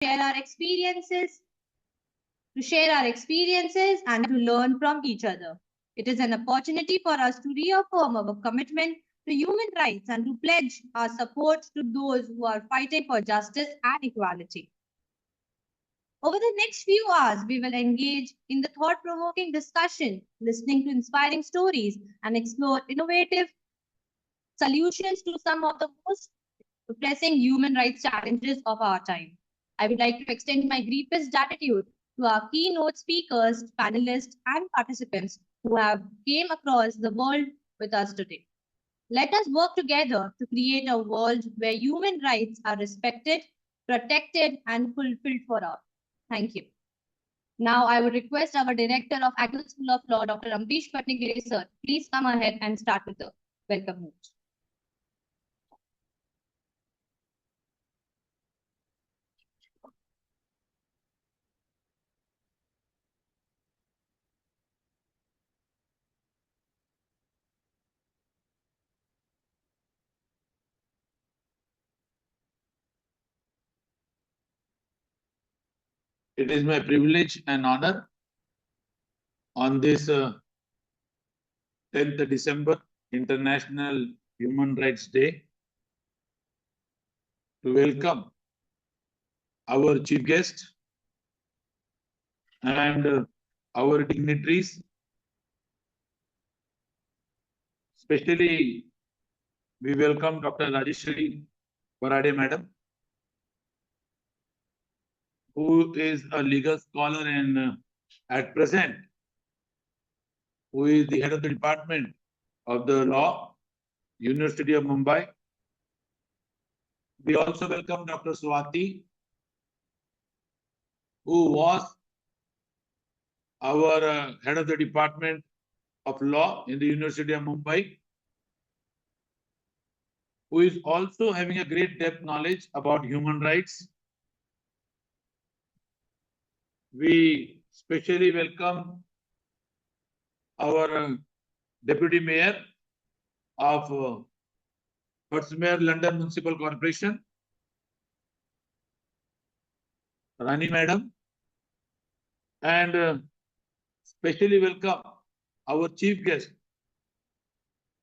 share our experiences, and to learn from each other. It is an opportunity for us to reaffirm our commitment to human rights and to pledge our support to those who are fighting for justice and equality. Over the next few hours, we will engage in the thought-provoking discussion, listening to inspiring stories, and explore innovative solutions to some of the most pressing human rights challenges of our time. I would like to extend my deepest gratitude to our keynote speakers, panelists, and participants who have came across the world with us today. Let us work together to create a world where human rights are respected, protected, and fulfilled for all. Thank you. Now, I would request our Director of Agri School of Law, Dr. Ambish Patnigiri, sir, please come ahead and start with the welcome note. It is my privilege and honor on this 10th December, International Human Rights Day, to welcome our chief guest and our dignitaries. Especially, we welcome Dr. Rajeshwari Barade Madam, who is a legal scholar and at present, who is the head of the Department of the Law, University of Mumbai. We also welcome Dr. Swati, who was our head of the Department of Law in the University of Mumbai, who is also having a great depth knowledge about human rights. We especially welcome our Deputy Mayor of First Mayor London Municipal Corporation, Rani Madam, and especially welcome our chief guest,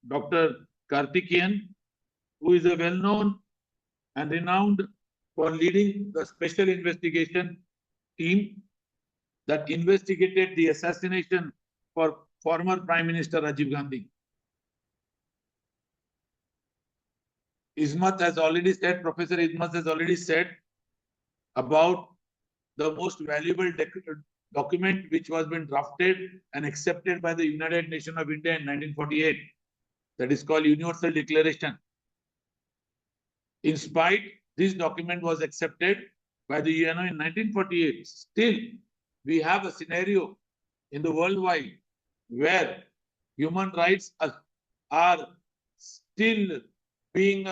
Dr. Karthikeyan, who is a well-known and renowned for leading the special investigation team that investigated the assassination for former Prime Minister Rajiv Gandhi. Ismat has already said, Professor Ismat has already said about the most valuable document which was been drafted and accepted by the United Nations of India in 1948. That is called Universal Declaration. In spite, this document was accepted by the UN in 1948. Still, we have a scenario in the worldwide where human rights are still being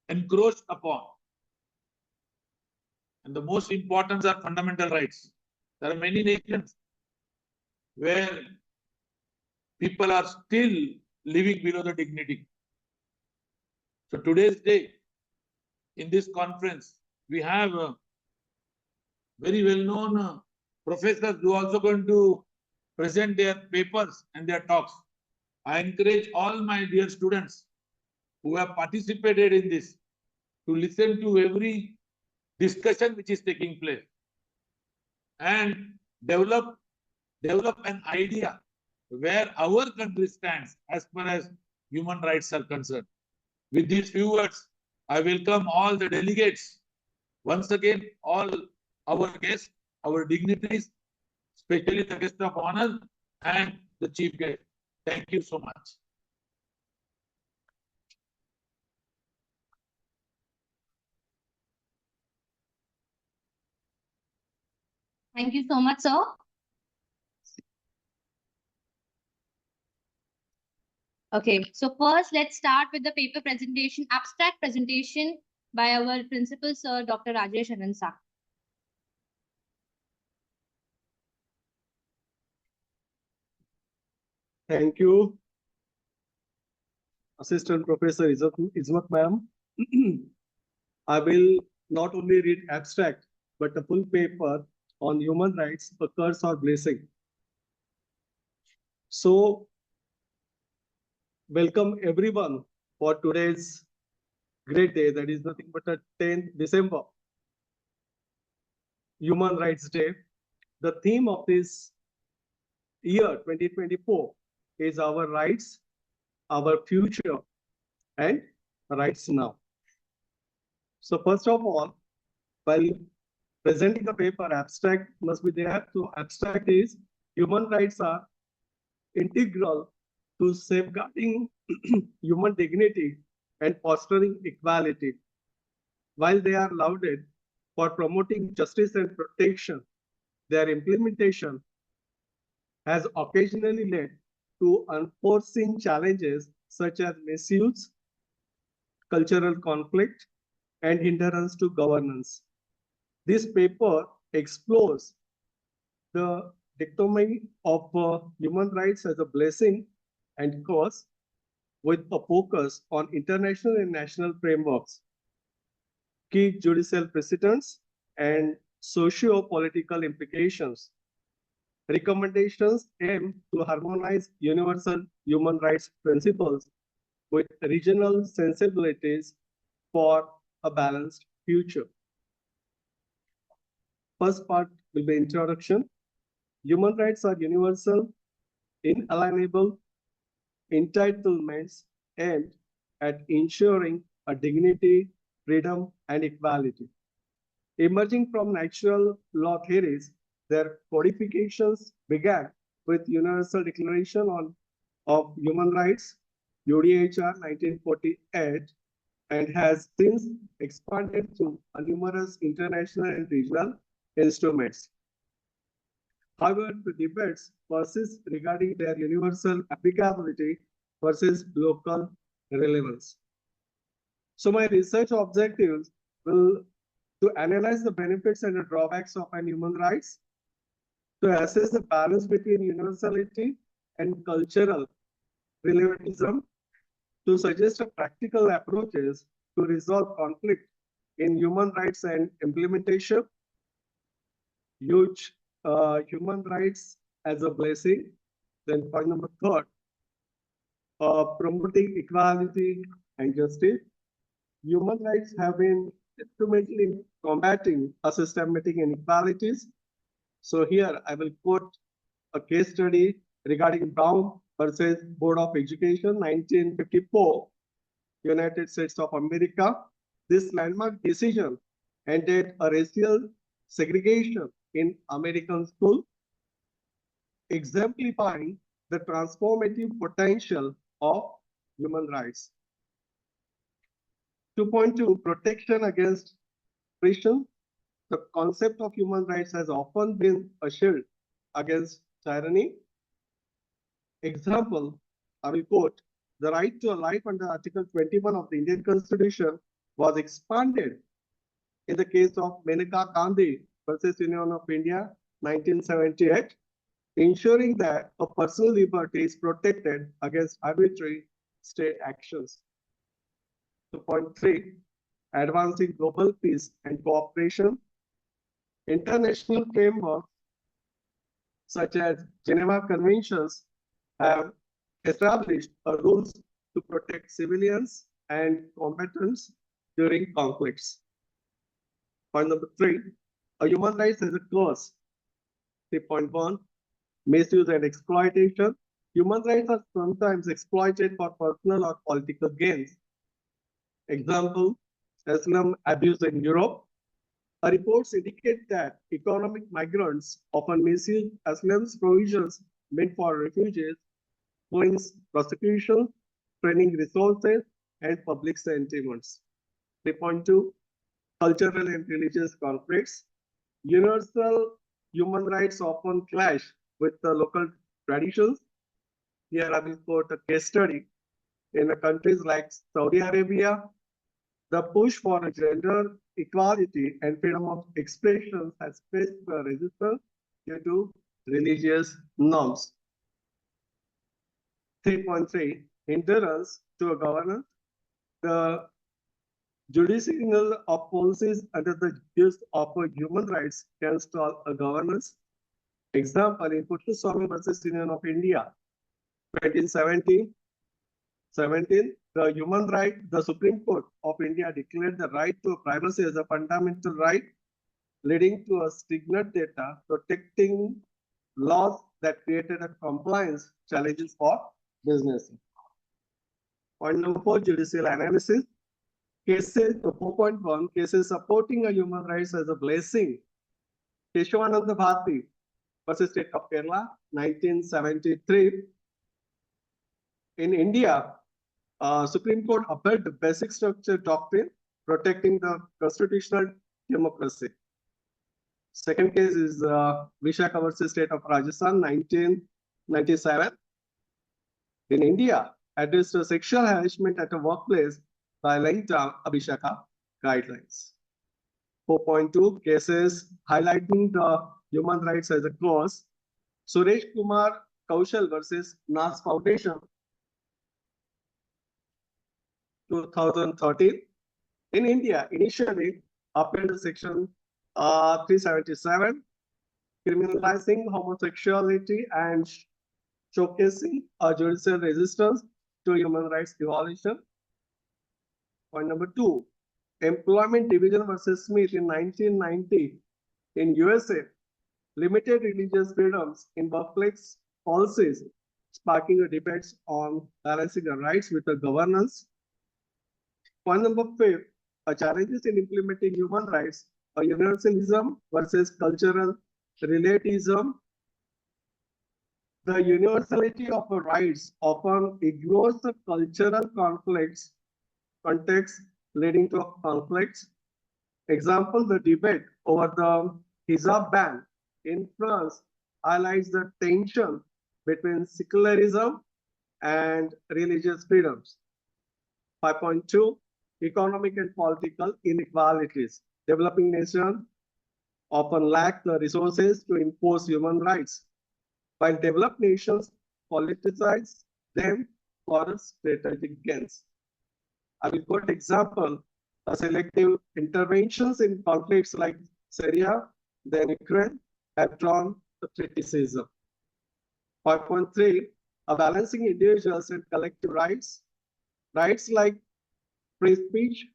encroached upon. And the most important are fundamental rights. There are many nations where people are still living below the dignity. So today's day, in this conference, we have very well-known professors who are also going to present their papers and their talks. I encourage all my dear students who have participated in this to listen to every discussion which is taking place and develop an idea where our country stands as far as human rights are concerned. With these few words, I welcome all the delegates. Once again, all our guests, our dignitaries, especially the guest of honor and the chief guest. Thank you so much. Thank you so much, sir. Okay, so first let's start with the paper presentation, abstract presentation by our principal, sir, Dr. Rajesh Anand. Thank you, Assistant Professor Ismat ma'am. I will not only read abstract, but a full paper on human rights, a curse or blessing. So, welcome everyone for today's great day. That is nothing but a 10th December, Human Rights Day. The theme of this year 2024 is our rights, our future, and rights now. So first of all, while presenting a paper, abstract must be there. So abstract is human rights are integral to safeguarding human dignity and fostering equality. While they are lauded for promoting justice and protection, their implementation has occasionally led to unforeseen challenges such as misuse, cultural conflict, and hindrance to governance. This paper explores the dichotomy of human rights as a blessing and curse with a focus on international and national frameworks, key judicial precedents, and socio-political implications. Recommendations aim to harmonize universal human rights principles with regional sensibilities for a balanced future. First part will be introduction. Human rights are universal, inalienable entitlements aimed at ensuring a dignity, freedom, and equality. Emerging from natural law theories, their codifications began with Universal Declaration of Human Rights, UDHR 1948, and has since expanded to numerous international and regional instruments. However, the debates persist regarding their universal applicability versus local relevance. So my research objectives will to analyze the benefits and the drawbacks of human rights, to assess the balance between universality and cultural relativism, to suggest practical approaches to resolve conflict in human rights and implementation, huge human rights as a blessing. Then point number third, promoting equality and justice. Human rights have been instrumental in combating systematic inequalities. So here I will quote a case study regarding Brown versus Board of Education, 1954, United States of America. This landmark decision ended a racial segregation in American schools, exemplifying the transformative potential of human rights. 2.2, protection against oppression. The concept of human rights has often been a shield against tyranny. Example, I will quote, the right to a life under Article 21 of the Indian Constitution was expanded in the case of Maneka Gandhi versus Union of India, 1978, ensuring that a personal liberty is protected against arbitrary state actions. 2.3, advancing global peace and cooperation. International frameworks such as Geneva Conventions have established rules to protect civilians and combatants during conflicts. Point number 3, a human rights as a curse. 3.1, misuse and exploitation. Human rights are sometimes exploited for personal or political gains. Example, asylum abuse in Europe. Reports indicate that economic migrants often misuse asylum provisions meant for refugees, means prosecution, training resources, and public sentiments. 3.2, cultural and religious conflicts. Universal human rights often clash with the local traditions. Here I will quote a case study. In countries like Saudi Arabia, the push for gender equality and freedom of expression has faced resistance due to religious norms. 3.3, hindrance to a governance. The Judicial of policies under the use of human rights can stall a governance. Example, in Puttaswamy versus Union of India, 2017, the Supreme Court of India declared the right to privacy as a fundamental right, leading to a stringent data protecting laws that created a compliance challenges for business. Point number 4, judicial analysis. Cases 4.1, cases supporting a human rights as a blessing. Keshavananda Bharati versus State of Kerala, 1973. In India, Supreme Court upheld the basic structure doctrine protecting the constitutional democracy. Second case is Vishaka versus State of Rajasthan, 1997. In India, addressed to sexual harassment at a workplace by laying down Vishaka guidelines. 4.2, cases highlighting the human rights as a cause. Suresh Kumar Kaushal versus NAS Foundation, 2013. In India, initially upheld section 377, criminalizing homosexuality and showcasing a judicial resistance to human rights violation. Point number 2, Employment Division versus Smith in 1990 in USA, limited religious freedoms in workplace policies, sparking a debate on balancing the rights with the governance. Point number 5, challenges in implementing human rights, a universalism versus cultural relativism. The universality of the rights often ignores the cultural context leading to conflicts. Example, the debate over the hijab ban in France highlights the tension between secularism and religious freedoms. 5.2, economic and political inequalities. Developing nations often lack the resources to enforce human rights, while developed nations politicize them for strategic gains. I will quote example, selective interventions in conflicts like Syria, then Ukraine, have drawn the criticism. 5.3, balancing individuals and collective rights. Rights like free speech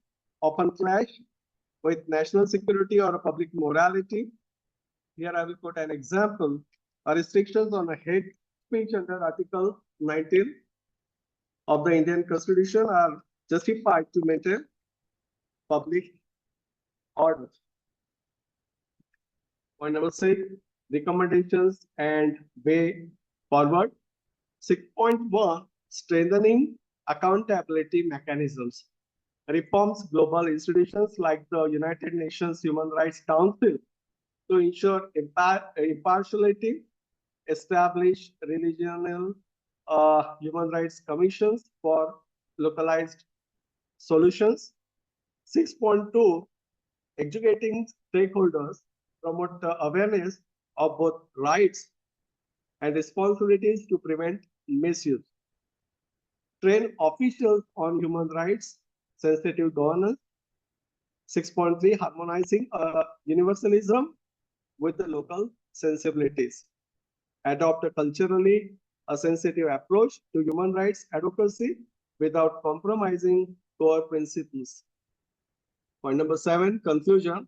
often clash with national security or public morality. Here I will quote an example. Restrictions on hate speech under Article 19 of the Indian Constitution are justified to maintain public order. Point number 6, recommendations and way forward. 6.1, strengthening accountability mechanisms. Reforms global institutions like the United Nations Human Rights Council to ensure impartiality, establish regional human rights commissions for localized solutions. 6.2, educating stakeholders, promote the awareness of both rights and responsibilities to prevent misuse. Train officials on human rights, sensitive governance. 6.3, harmonizing universalism with the local sensibilities. Adopt a culturally sensitive approach to human rights advocacy without compromising core principles. Point number 7, conclusion.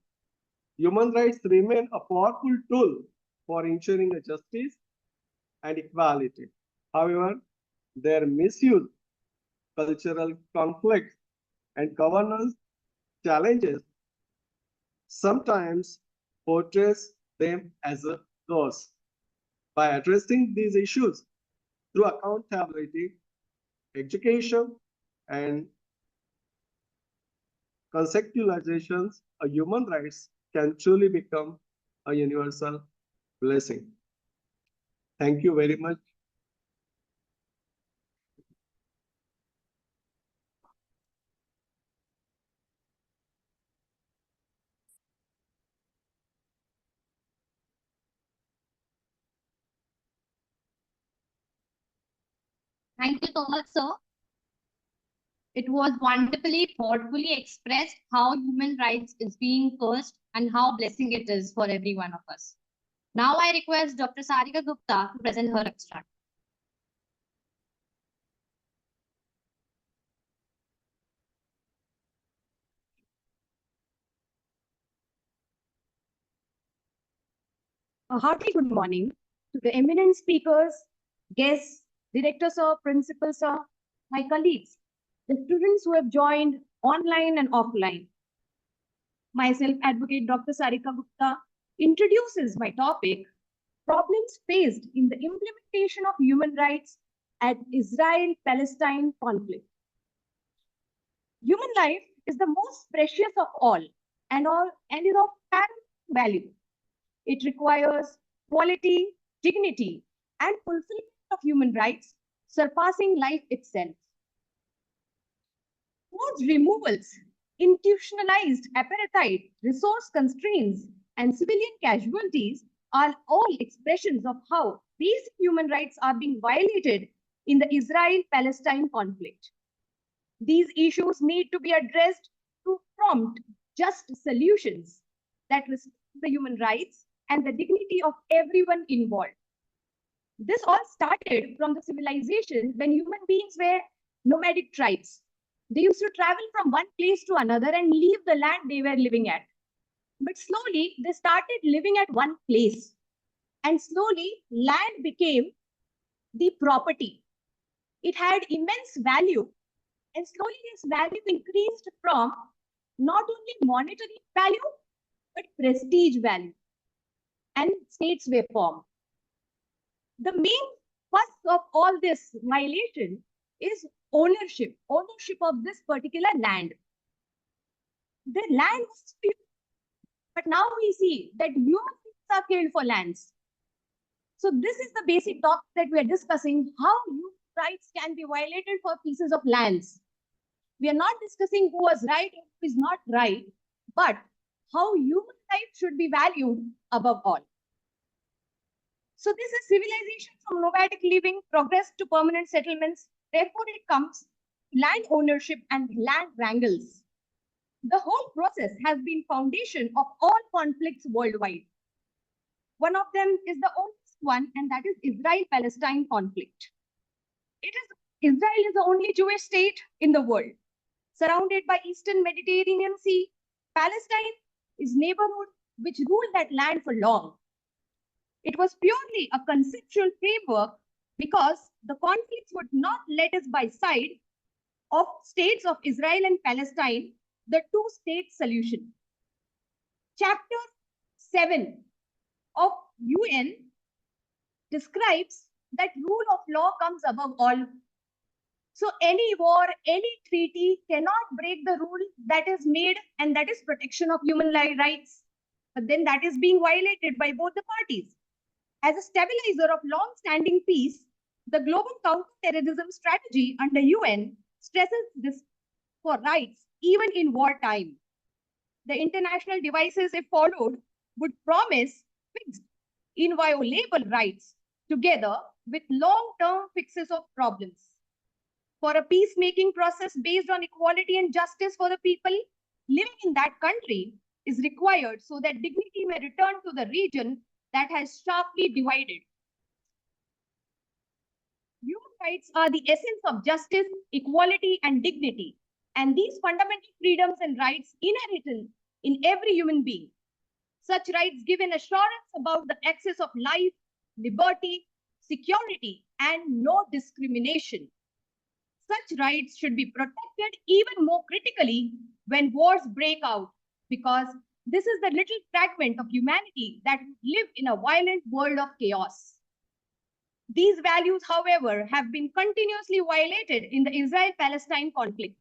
Human rights remain a powerful tool for ensuring justice and equality. However, their misuse, cultural conflicts, and governance challenges sometimes portrays them as a cause. By addressing these issues through accountability, education, and conceptualizations, a human rights can truly become a universal blessing. Thank you very much. Thank you so much, sir. It was wonderfully, thoughtfully expressed how human rights is being cursed and how blessing it is for every one of us. Now I request Dr. Sarika Gupta to present her extract. A hearty good morning to the eminent speakers, guests, directors, sir, principals, sir, my colleagues, the students who have joined online and offline. Myself, Advocate Dr. Sarika Gupta, introduces my topic, Problems Faced in the Implementation of Human Rights at Israel-Palestine Conflict. Human life is the most precious of all and is of paramount value. It requires quality, dignity, and fulfillment of human rights, surpassing life itself. Forced removals, institutionalized apartheid, resource constraints, and civilian casualties are all expressions of how basic human rights are being violated in the Israel-Palestine conflict. These issues need to be addressed to prompt just solutions that respect the human rights and the dignity of everyone involved. This all started from the civilization when human beings were nomadic tribes. They used to travel from one place to another and leave the land they were living at. But slowly, they started living at one place. And slowly, land became the property. It had immense value. And slowly, this value increased from not only monetary value, but prestige value. And states were formed. The main first of all this violation is ownership of this particular land. The land was free, but now we see that human beings are killed for lands. So this is the basic topic that we are discussing, how human rights can be violated for pieces of lands. We are not discussing who was right and who is not right, but how human life should be valued above all. So this is civilization from nomadic living progressed to permanent settlements. Therefore, it comes land ownership and land wrangles. The whole process has been foundation of all conflicts worldwide. One of them is the oldest one, and that is Israel-Palestine conflict. Israel is the only Jewish state in the world, surrounded by Eastern Mediterranean Sea. Palestine is neighborhood which ruled that land for long. It was purely a conceptual framework because the conflicts would not let us by side of states of Israel and Palestine, the two-state solution. Chapter 7 of UN describes that rule of law comes above all. So any war, any treaty cannot break the rule that is made, and that is protection of human rights. But then that is being violated by both the parties. As a stabilizer of long-standing peace, the global counterterrorism strategy under UN stresses this for rights even in wartime. The international devices, if followed, would promise fixed, inviolable rights together with long-term fixes of problems. For a peacemaking process based on equality and justice for the people living in that country is required so that dignity may return to the region that has sharply divided. Human rights are the essence of justice, equality, and dignity, and these fundamental freedoms and rights inherent in every human being. Such rights give an assurance about the access of life, liberty, security, and no discrimination. Such rights should be protected even more critically when wars break out, because this is the little fragment of humanity that live in a violent world of chaos. These values, however, have been continuously violated in the Israel-Palestine conflict.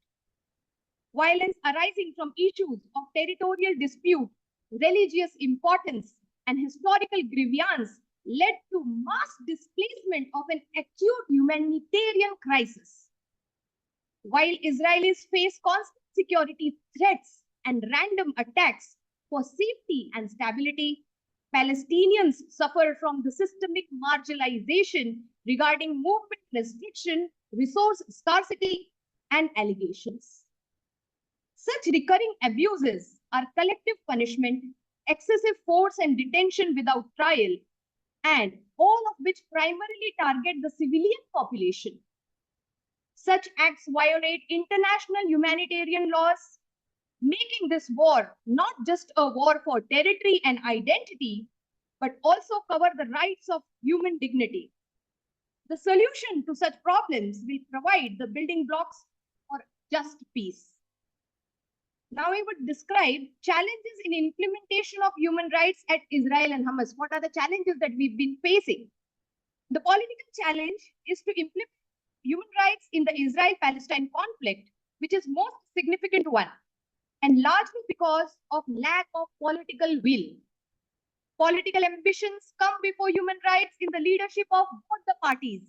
Violence arising from issues of territorial dispute, religious importance, and historical grievance led to mass displacement of an acute humanitarian crisis. While Israelis face constant security threats and random attacks for safety and stability, Palestinians suffer from the systemic marginalization regarding movement restriction, resource scarcity, and allegations. Such recurring abuses are collective punishment, excessive force and detention without trial, and all of which primarily target the civilian population. Such acts violate international humanitarian laws, making this war not just a war for territory and identity, but also cover the rights of human dignity. The solution to such problems will provide the building blocks for just peace. Now we would describe challenges in implementation of human rights at Israel and Hamas. What are the challenges that we've been facing? The political challenge is to implement human rights in the Israel-Palestine conflict, which is most significant one, and largely because of lack of political will. Political ambitions come before human rights in the leadership of both the parties,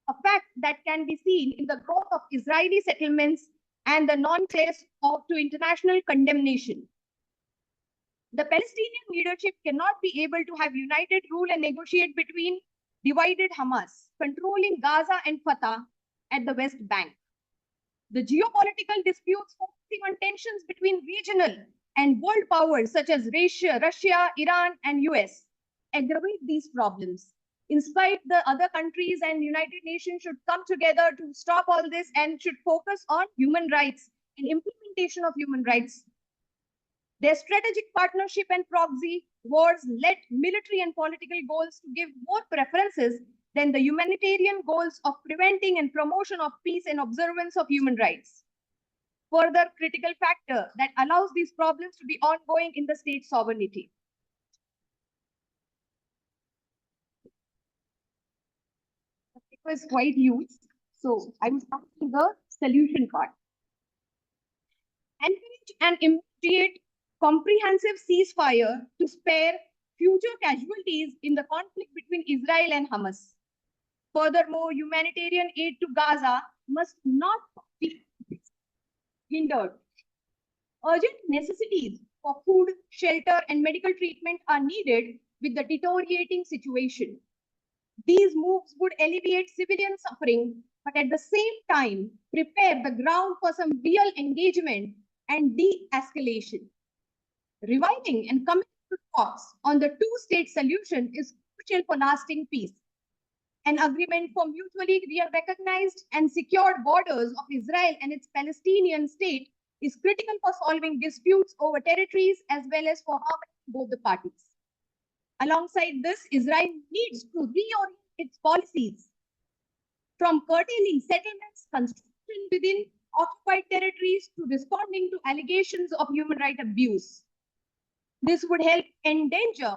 a fact that can be seen in the growth of Israeli settlements and the non-case to international condemnation. The Palestinian leadership cannot be able to have united rule and negotiate between divided Hamas, controlling Gaza and Fatah at the West Bank. The geopolitical disputes focusing on tensions between regional and world powers such as Russia, Iran, and US aggravate these problems. In spite, the other countries and United Nations should come together to stop all this and should focus on human rights and implementation of human rights. Their strategic partnership and proxy wars led military and political goals to give more preferences than the humanitarian goals of preventing and promotion of peace and observance of human rights. Further critical factor that allows these problems to be ongoing in the state sovereignty. It was quite huge, so I will come to the solution part. Encourage an immediate comprehensive ceasefire to spare future casualties in the conflict between Israel and Hamas. Furthermore, humanitarian aid to Gaza must not be hindered. Urgent necessities for food, shelter, and medical treatment are needed with the deteriorating situation. These moves would alleviate civilian suffering, but at the same time, prepare the ground for some real engagement and de-escalation. Reviving and committing to talks on the two-state solution is crucial for lasting peace. An agreement for mutually recognized and secured borders of Israel and its Palestinian state is critical for solving disputes over territories as well as for harmony both the parties. Alongside this, Israel needs to reorient its policies from curtailing settlements, construction within occupied territories to responding to allegations of human rights abuse. This would help endanger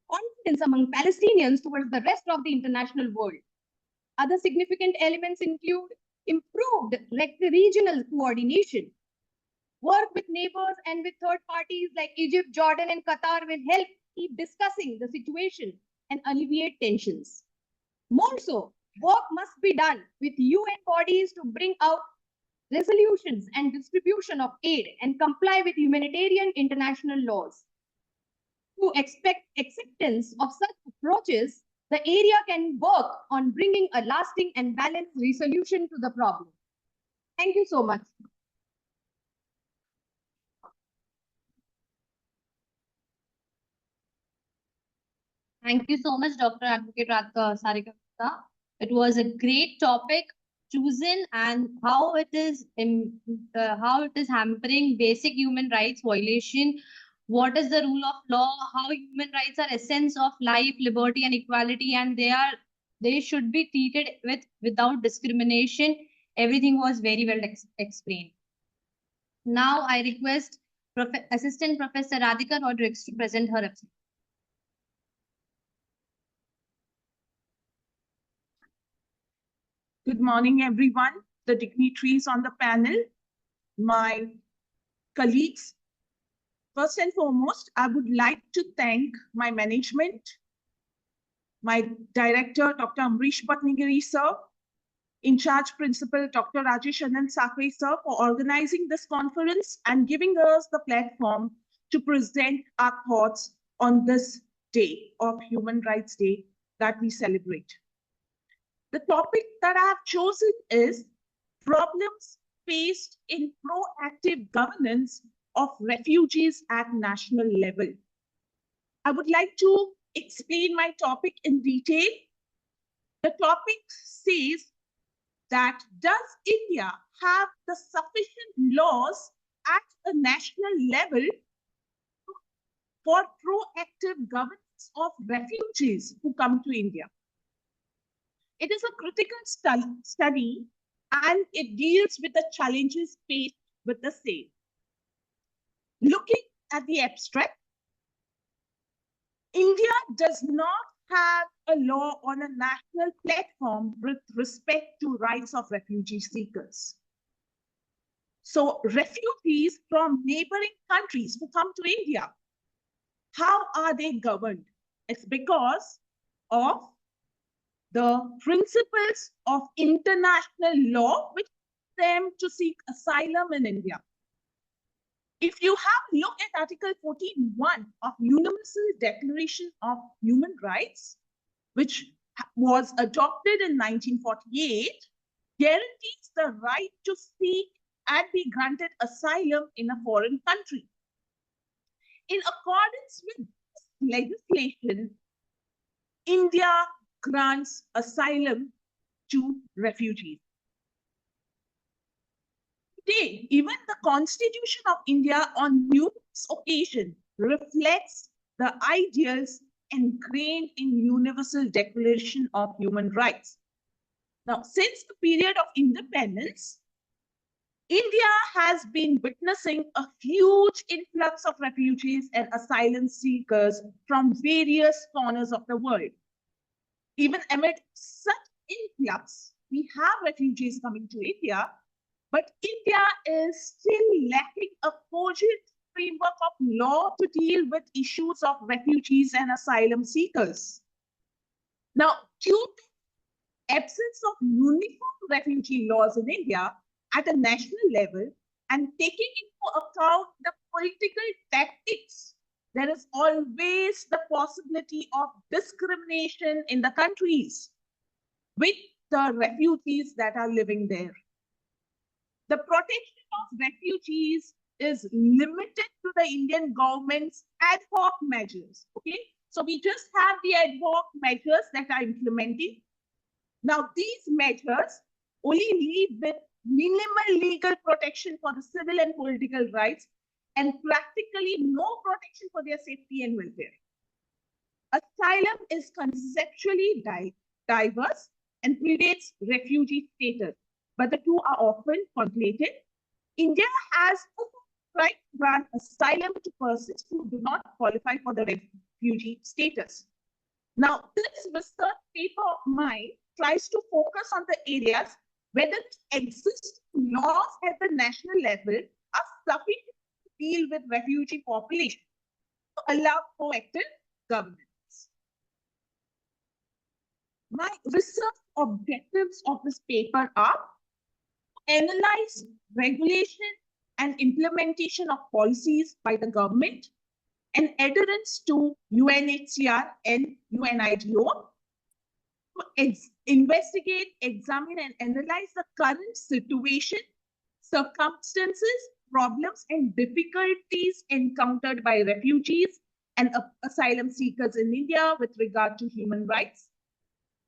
confidence among Palestinians towards the rest of the international world. Other significant elements include improved regional coordination. Work with neighbors and with third parties like Egypt, Jordan, and Qatar will help keep discussing the situation and alleviate tensions. More so, work must be done with UN bodies to bring out resolutions and distribution of aid and comply with humanitarian international laws. To expect acceptance of such approaches, the area can work on bringing a lasting and balanced resolution to the problem. Thank you so much. Thank you so much, Dr. Advocate Sarika Gupta. It was a great topic chosen, and how it is hampering basic human rights violation. What is the rule of law? How human rights are essence of life, liberty, and equality, and they should be treated without discrimination. Everything was very well explained. Now I request Assistant Professor Radhika Rodriguez to present her abstract. Good morning, everyone, the dignitaries on the panel, my colleagues. First and foremost, I would like to thank my management, my director, Dr. Amrish Bhatnagiri, sir, in charge principal, Dr. Rajesh Anand Sakwe, sir, for organizing this conference and giving us the platform to present our thoughts on this day of Human Rights Day that we celebrate. The topic that I have chosen is problems faced in proactive governance of refugees at national level. I would like to explain my topic in detail. The topic says that does India have the sufficient laws at a national level for proactive governance of refugees who come to India? It is a critical study and it deals with the challenges faced with the same. Looking at the abstract, India does not have a law on a national platform with respect to rights of refugee seekers. So refugees from neighboring countries who come to India, how are they governed? It's because of the principles of international law which them to seek asylum in India. If you have a look at Article 14.1 of Universal Declaration of Human Rights, which was adopted in 1948, guarantees the right to seek and be granted asylum in a foreign country. In accordance with this legislation, India grants asylum to refugees. Today, even the Constitution of India on numerous occasions reflects the ideals ingrained in Universal Declaration of Human Rights. Now, since the period of independence, India has been witnessing a huge influx of refugees and asylum seekers from various corners of the world. Even amid such influx, we have refugees coming to India, but India is still lacking a cogent framework of law to deal with issues of refugees and asylum seekers. Now, due to absence of uniform refugee laws in India at a national level and taking into account the political tactics, there is always the possibility of discrimination in the countries with the refugees that are living there. The protection of refugees is limited to the Indian government's ad hoc measures. Okay, so we just have the ad hoc measures that are implementing. Now, these measures only leave with minimal legal protection for the civil and political rights and practically no protection for their safety and welfare. Asylum is conceptually diverse and predates refugee status, but the two are often conflated. India has a right to grant asylum to persons who do not qualify for the refugee status. Now, this research paper of mine tries to focus on the areas where the existing laws at the national level are sufficient to deal with refugee population to allow proactive governance. My research objectives of this paper are analyze regulation and implementation of policies by the government and adherence to UNHCR and UNIDO, investigate, examine, and analyze the current situation, circumstances, problems, and difficulties encountered by refugees and asylum seekers in India with regard to human rights,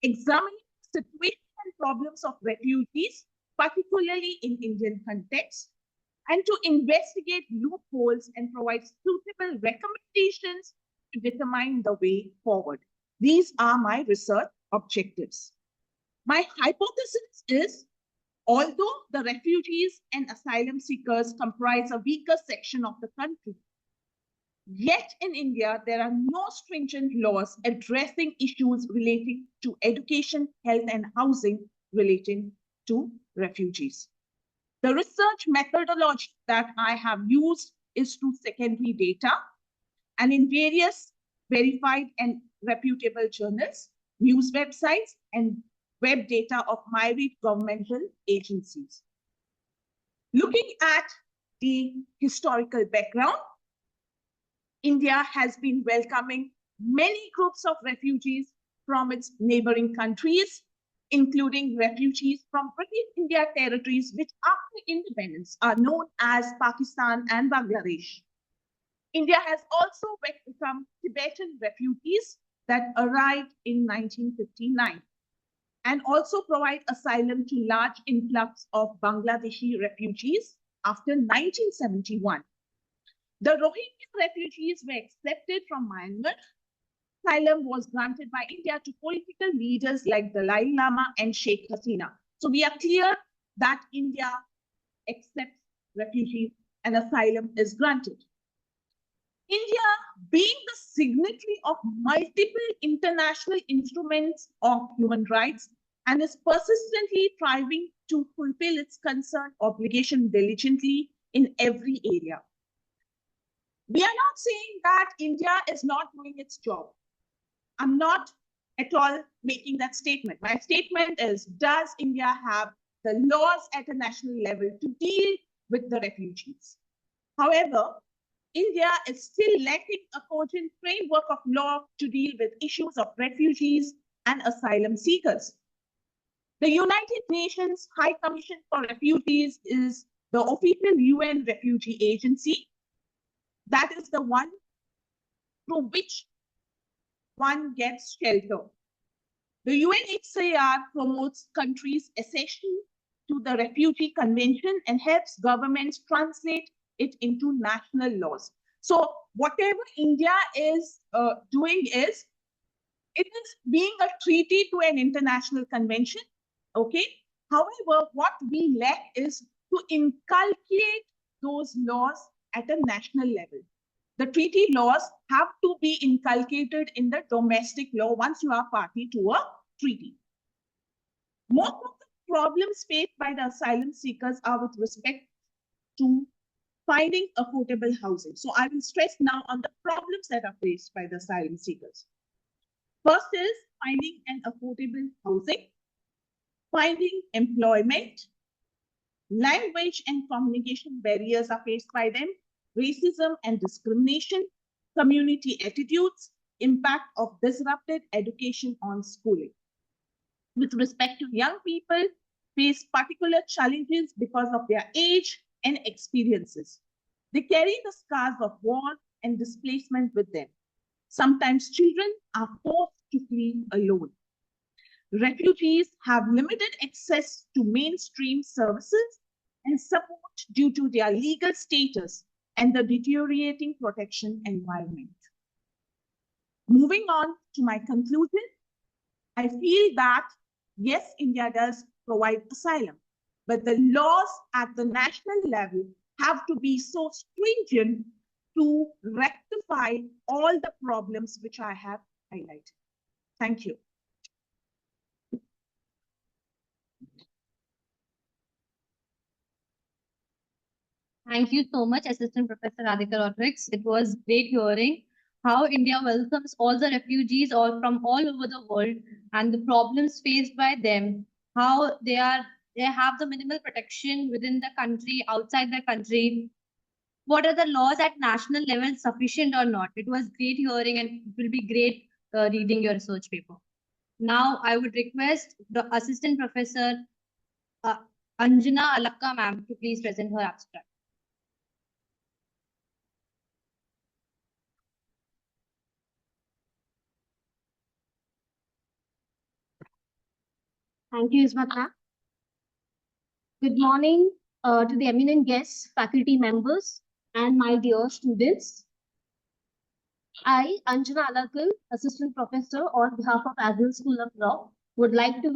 examine the situation and problems of refugees, particularly in Indian context, and to investigate loopholes and provide suitable recommendations to determine the way forward. These are my research objectives. My hypothesis is, although the refugees and asylum seekers comprise a weaker section of the country, yet in India, there are no stringent laws addressing issues relating to education, health, and housing relating to refugees. The research methodology that I have used is through secondary data and in various verified and reputable journals, news websites, and web data of myriad governmental agencies. Looking at the historical background, India has been welcoming many groups of refugees from its neighboring countries including refugees from British India territories, which after independence are known as Pakistan and Bangladesh. India has also welcomed Tibetan refugees that arrived in 1959 and also provide asylum to large influx of Bangladeshi refugees after 1971. The Rohingya refugees were accepted from Myanmar. Asylum was granted by India to political leaders like Dalai Lama and Sheikh Hasina. So we are clear that India accepts refugees and asylum is granted. India, being the signatory of multiple international instruments of human rights and is persistently striving to fulfill its concerned obligation diligently in every area. We are not saying that India is not doing its job. I'm not at all making that statement. My statement is, does India have the laws at a national level to deal with the refugees? However, India is still lacking a cogent framework of law to deal with issues of refugees and asylum seekers. The United Nations High Commission for Refugees is the official UN refugee agency. That is the one through which one gets shelter. The UNHCR promotes countries' accession to the Refugee Convention and helps governments translate it into national laws. So whatever India is doing is, it is being a treaty to an international convention, okay? However, what we lack is to inculcate those laws at a national level. The treaty laws have to be inculcated in the domestic law once you are party to a treaty. Most of the problems faced by the asylum seekers are with respect to finding affordable housing. So I will stress now on the problems that are faced by the asylum seekers. First is finding an affordable housing, finding employment, language and communication barriers are faced by them, racism and discrimination, community attitudes, impact of disrupted education on schooling. With respect to young people, face particular challenges because of their age and experiences. They carry the scars of war and displacement with them. Sometimes children are forced to flee alone. Refugees have limited access to mainstream services and support due to their legal status and the deteriorating protection environment. Moving on to my conclusion, I feel that yes, India does provide asylum, but the laws at the national level have to be so stringent to rectify all the problems which I have highlighted. Thank you. Thank you so much, Assistant Professor Radhika Rodrigues. It was great hearing how India welcomes all the refugees all from all over the world and the problems faced by them, how they have the minimal protection within the country, outside the country. What are the laws at national level sufficient or not? It was great hearing and it will be great reading your research paper. Now I would request the Assistant Professor Anjana Alakka ma'am to please present her abstract. Thank you, Ismat ma'am. Good morning to the eminent guests, faculty members, and my dear students. I, Anjana Alakal, Assistant Professor on behalf of Azul School of Law, would like to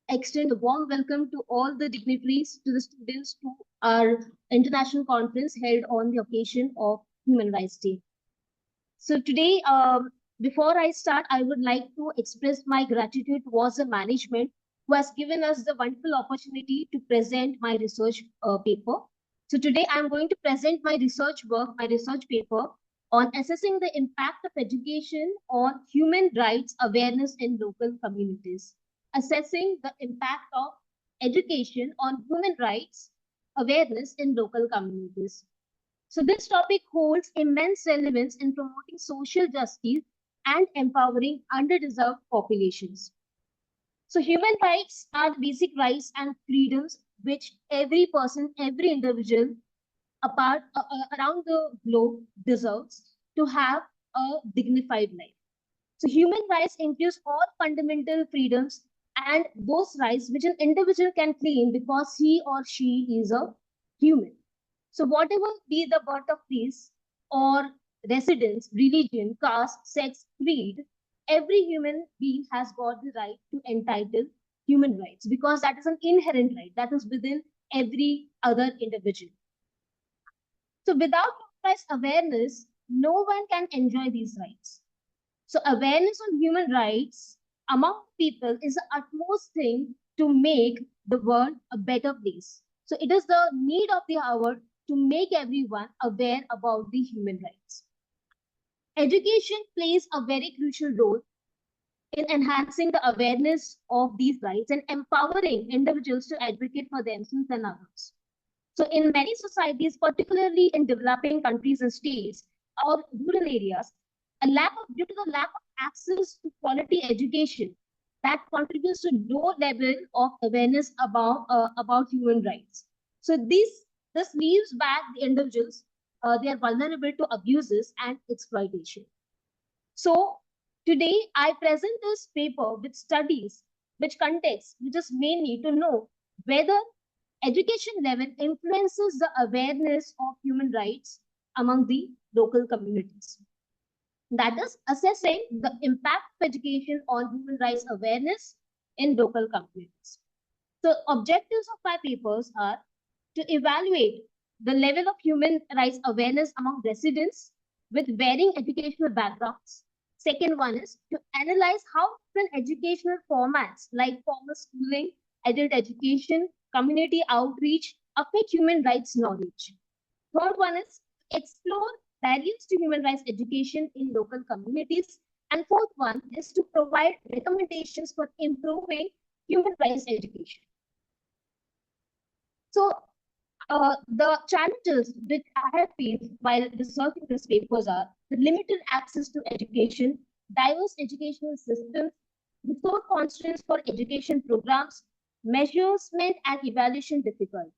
extend a warm welcome to all the dignitaries, to the students, to our international conference held on the occasion of Human Rights Day. So today, before I start, I would like to express my gratitude towards the management who has given us the wonderful opportunity to present my research paper. So today I'm going to present my research work, my research paper on assessing the impact of education on human rights awareness in local communities. Assessing the impact of education on human rights awareness in local communities. So this topic holds immense relevance in promoting social justice and empowering underdeserved populations. So human rights are the basic rights and freedoms which every person, every individual around the globe deserves to have a dignified life. So human rights includes all fundamental freedoms and those rights which an individual can claim because he or she is a human. So whatever be the birth of place or residence, religion, caste, sex, creed, every human being has got the right to entitle human rights because that is an inherent right that is within every other individual. So without human rights awareness, no one can enjoy these rights. So awareness on human rights among people is the utmost thing to make the world a better place. So it is the need of the hour to make everyone aware about the human rights. Education plays a very crucial role in enhancing the awareness of these rights and empowering individuals to advocate for themselves and others. So in many societies, particularly in developing countries and states or rural areas, due to the lack of access to quality education, that contributes to low level of awareness about human rights. So this leaves back the individuals, they are vulnerable to abuses and exploitation. So today I present this paper with studies, which context, which is mainly to know whether education level influences the awareness of human rights among the local communities. That is assessing the impact of education on human rights awareness in local communities. So objectives of my papers are to evaluate the level of human rights awareness among residents with varying educational backgrounds. Second one is to analyze how different educational formats like formal schooling, adult education, community outreach affect human rights knowledge. Third one is explore barriers to human rights education in local communities. And fourth one is to provide recommendations for improving human rights education. So the challenges which I have faced while researching these papers are the limited access to education, diverse educational systems, resource constraints for education programs, measurement and evaluation difficulties.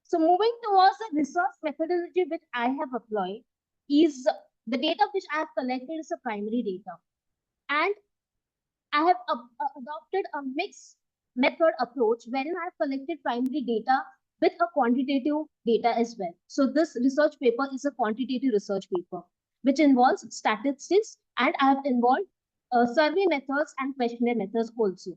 So moving towards the research methodology which I have employed is the data which I have collected is a primary data. And I have adopted a mixed method approach wherein I have collected primary data with a quantitative data as well. So this research paper is a quantitative research paper, which involves statistics and I have involved survey methods and questionnaire methods also.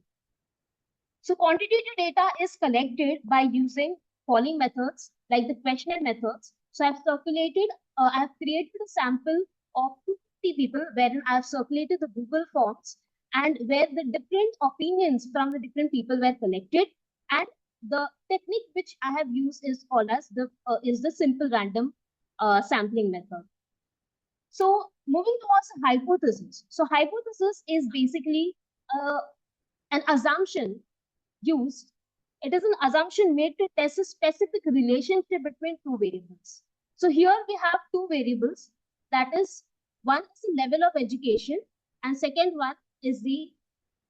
So quantitative data is collected by using following methods like the questionnaire methods. So I've created a sample of 250 people wherein I've circulated the Google Forms and where the different opinions from the different people were collected. And the technique which I have used is called as the simple random sampling method. So moving towards the hypothesis. So hypothesis is basically an assumption used. It is an assumption made to test a specific relationship between two variables. So here we have two variables. That is, one is the level of education and second one is the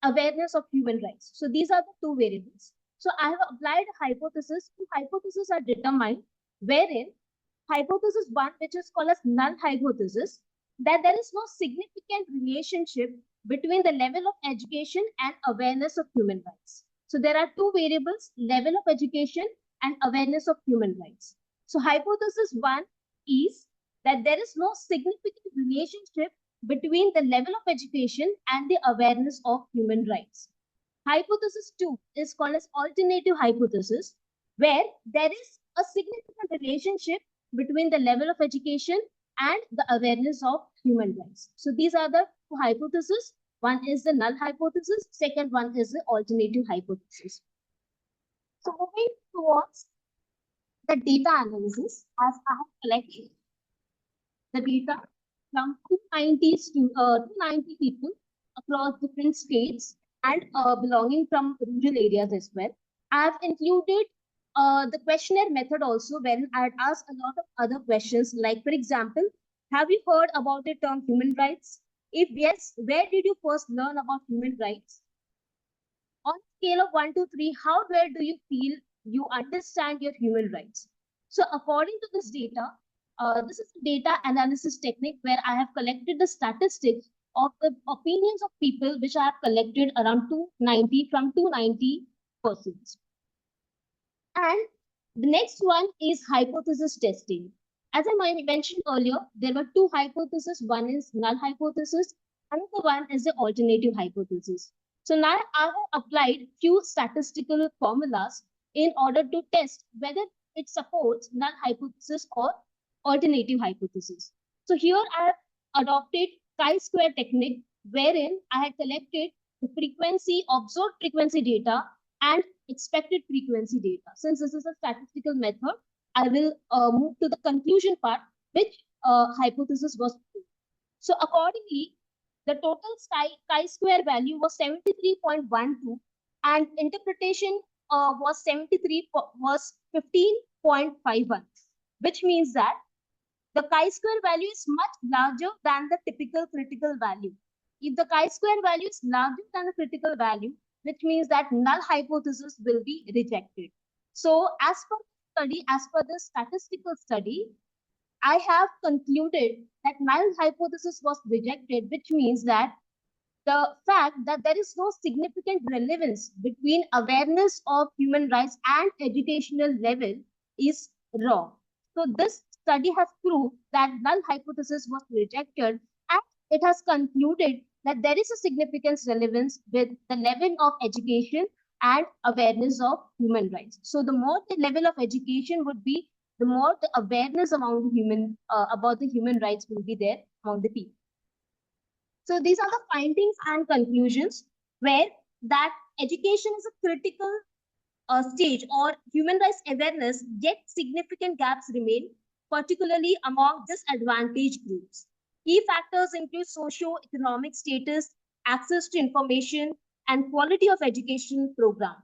awareness of human rights. So these are the two variables. So I have applied a hypothesis. Two hypotheses are determined wherein hypothesis one, which is called as null hypothesis, that there is no significant relationship between the level of education and awareness of human rights. So there are two variables, level of education and awareness of human rights. So hypothesis one is that there is no significant relationship between the level of education and the awareness of human rights. Hypothesis two is called as alternative hypothesis, where there is a significant relationship between the level of education and the awareness of human rights. So these are the two hypotheses. One is the null hypothesis, second one is the alternative hypothesis. So moving towards the data analysis, as I have collected the data from 290 people across different states and belonging from rural areas as well. I have included the questionnaire method also, wherein I had asked a lot of other questions, like, for example, have you heard about the term human rights? If yes, where did you first learn about human rights? On a scale of 1 to 3, how well do you feel you understand your human rights? So according to this data, this is a data analysis technique where I have collected the statistics of the opinions of people which I have collected around 290 from 290 persons. And the next one is hypothesis testing. As I mentioned earlier, there were two hypotheses. One is null hypothesis, another one is the alternative hypothesis. So now I have applied few statistical formulas in order to test whether it supports null hypothesis or alternative hypothesis. So here I have adopted chi-square technique wherein I had collected the frequency, observed frequency data and expected frequency data. Since this is a statistical method, I will move to the conclusion part, which hypothesis was proved. So accordingly, the total chi-square value was 73.12 and interpretation was 15.51, which means that the chi-square value is much larger than the typical critical value. If the chi-square value is larger than the critical value, which means that null hypothesis will be rejected. So as per the study, as per the statistical study, I have concluded that null hypothesis was rejected, which means that the fact that there is no significant relevance between awareness of human rights and educational level is wrong. So this study has proved that null hypothesis was rejected and it has concluded that there is a significant relevance with the level of education and awareness of human rights. So the more the level of education would be, the more the awareness among the about the human rights will be there among the people. So these are the findings and conclusions where that education is a critical stage or human rights awareness, yet significant gaps remain, particularly among disadvantaged groups. Key factors include socio-economic status, access to information, and quality of education program.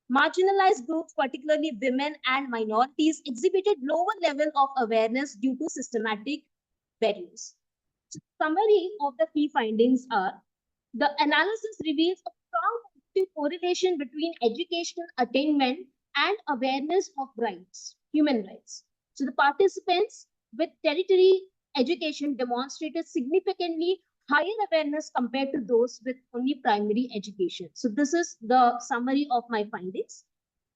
Marginalized groups, particularly women and minorities, exhibited lower level of awareness due to systematic barriers. Summary of the key findings are: the analysis reveals a strong correlation between educational attainment and awareness of rights, human rights. So the participants with tertiary education demonstrated significantly higher awareness compared to those with only primary education. So this is the summary of my findings.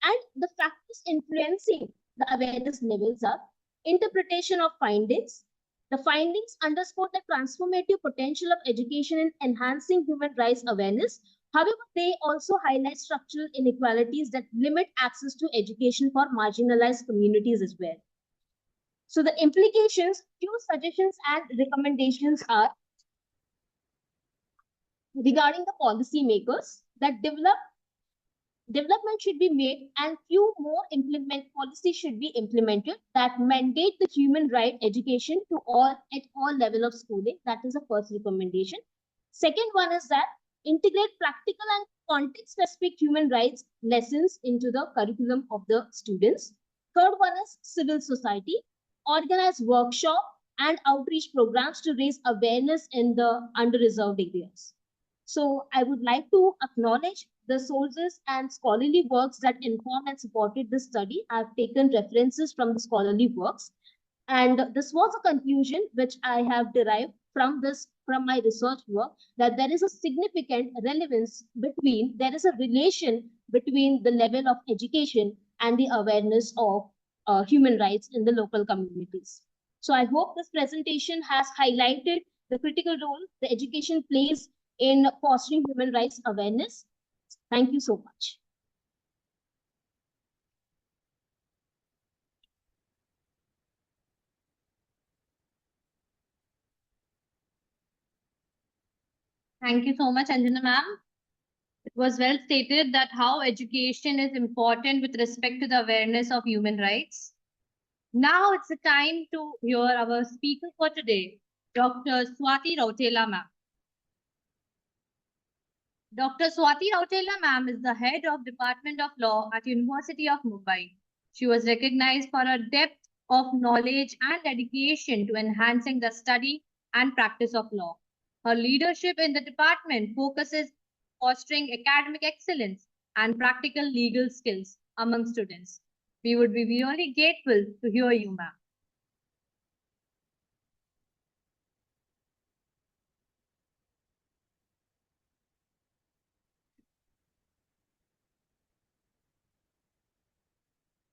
And the factors influencing the awareness levels are interpretation of findings. The findings underscore the transformative potential of education in enhancing human rights awareness. However, they also highlight structural inequalities that limit access to education for marginalized communities as well. So the implications, few suggestions and recommendations are regarding the policy makers that development should be made and few more policies should be implemented that mandate the human right education to all at all level of schooling. That is the first recommendation. Second one is that integrate practical and context specific human rights lessons into the curriculum of the students. Third one is civil society, organize workshop and outreach programs to raise awareness in the under-reserved areas. So I would like to acknowledge the sources and scholarly works that informed and supported this study. I've taken references from the scholarly works. And this was a conclusion which I have derived from my research work, that there is a significant relevance between, there is a relation between the level of education and the awareness of human rights in the local communities. So I hope this presentation has highlighted the critical role the education plays in fostering human rights awareness. Thank you so much. Thank you so much, Anjana ma'am. It was well stated that how education is important with respect to the awareness of human rights. Now it's the time to hear our speaker for today, Dr. Swati Rautela ma'am. Dr. Swati Rautela ma'am is the head of Department of Law at University of Mumbai. She was recognized for her depth of knowledge and dedication to enhancing the study and practice of law. Her leadership in the department focuses on fostering academic excellence and practical legal skills among students. We would be really grateful to hear you, ma'am.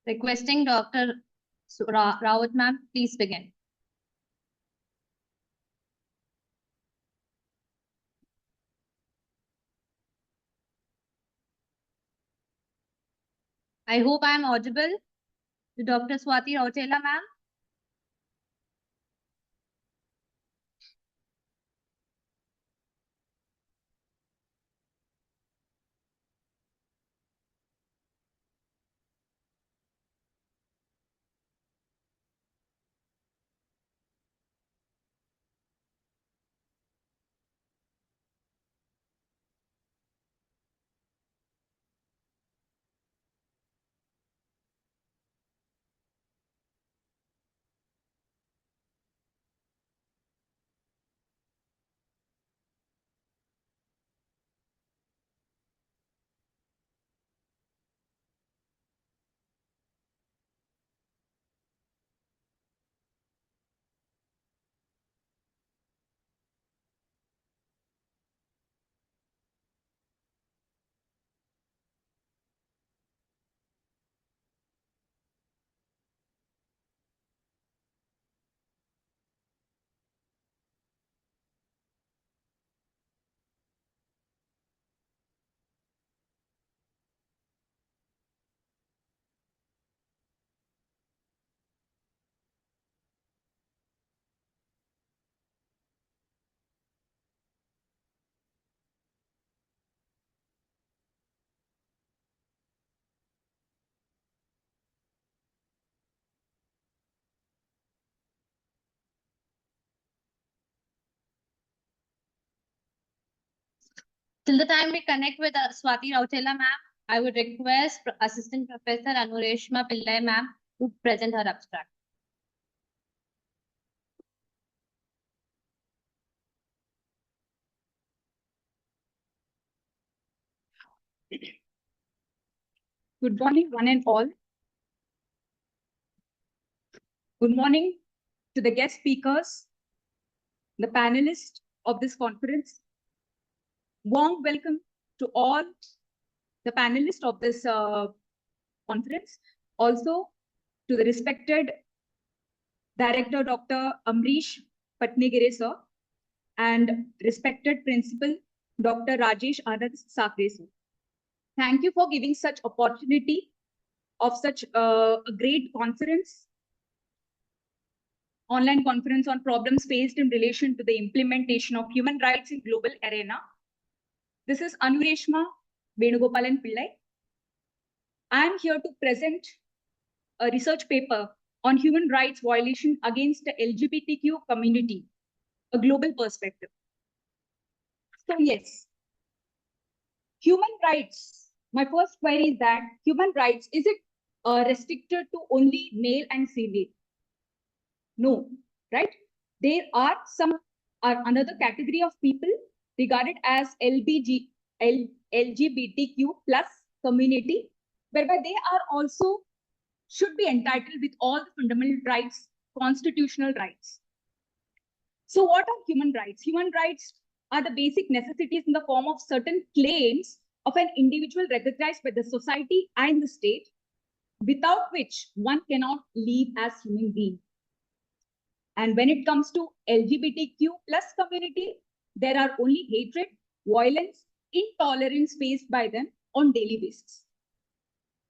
Requesting Dr. Rawat, ma'am, please begin. I hope I am audible to Dr. Swati Rautela, ma'am. Till the time we connect with Swati Rautela, ma'am, I would request Assistant Professor Anureshma Pillai, ma'am, to present her abstract. Good morning, one and all. Good morning to the guest speakers, the panelists of this conference. Warm welcome to all the panelists of this conference. Also to the respected Director Dr. Amrish Patnigire sir and respected Principal Dr. Rajesh Anand Sakre sir. Thank you for giving such opportunity of such a great conference, online conference on problems faced in relation to the implementation of human rights in global arena. This is Anureshma Venugopalan Pillai. I am here to present a research paper on human rights violation against the LGBTQ community, a global perspective. So yes, human rights. My first query is that human rights, is it restricted to only male and female? No, right? There are some another category of people regarded as LGBTQ plus community, whereby they are also should be entitled with all the fundamental rights, constitutional rights. So what are human rights? Human rights are the basic necessities in the form of certain claims of an individual recognized by the society and the state, without which one cannot live as human being. And when it comes to LGBTQ plus community, there are only hatred, violence, intolerance faced by them on daily basis.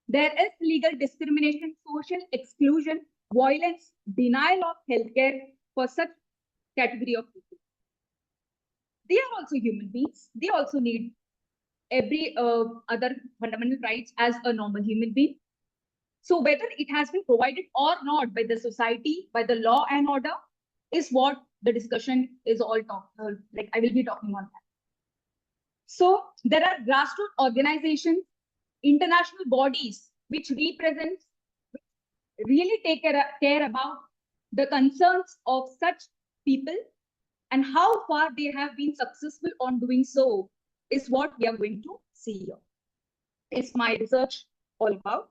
There is legal discrimination, social exclusion, violence, denial of healthcare for such category of people. They are also human beings. They also need every other fundamental rights as a normal human being. So whether it has been provided or not by the society, by the law and order, is what the discussion is all like I will be talking on that. So there are grassroots organizations, international bodies which really take care about the concerns of such people, and how far they have been successful on doing so is what we are going to see here. is my research all about.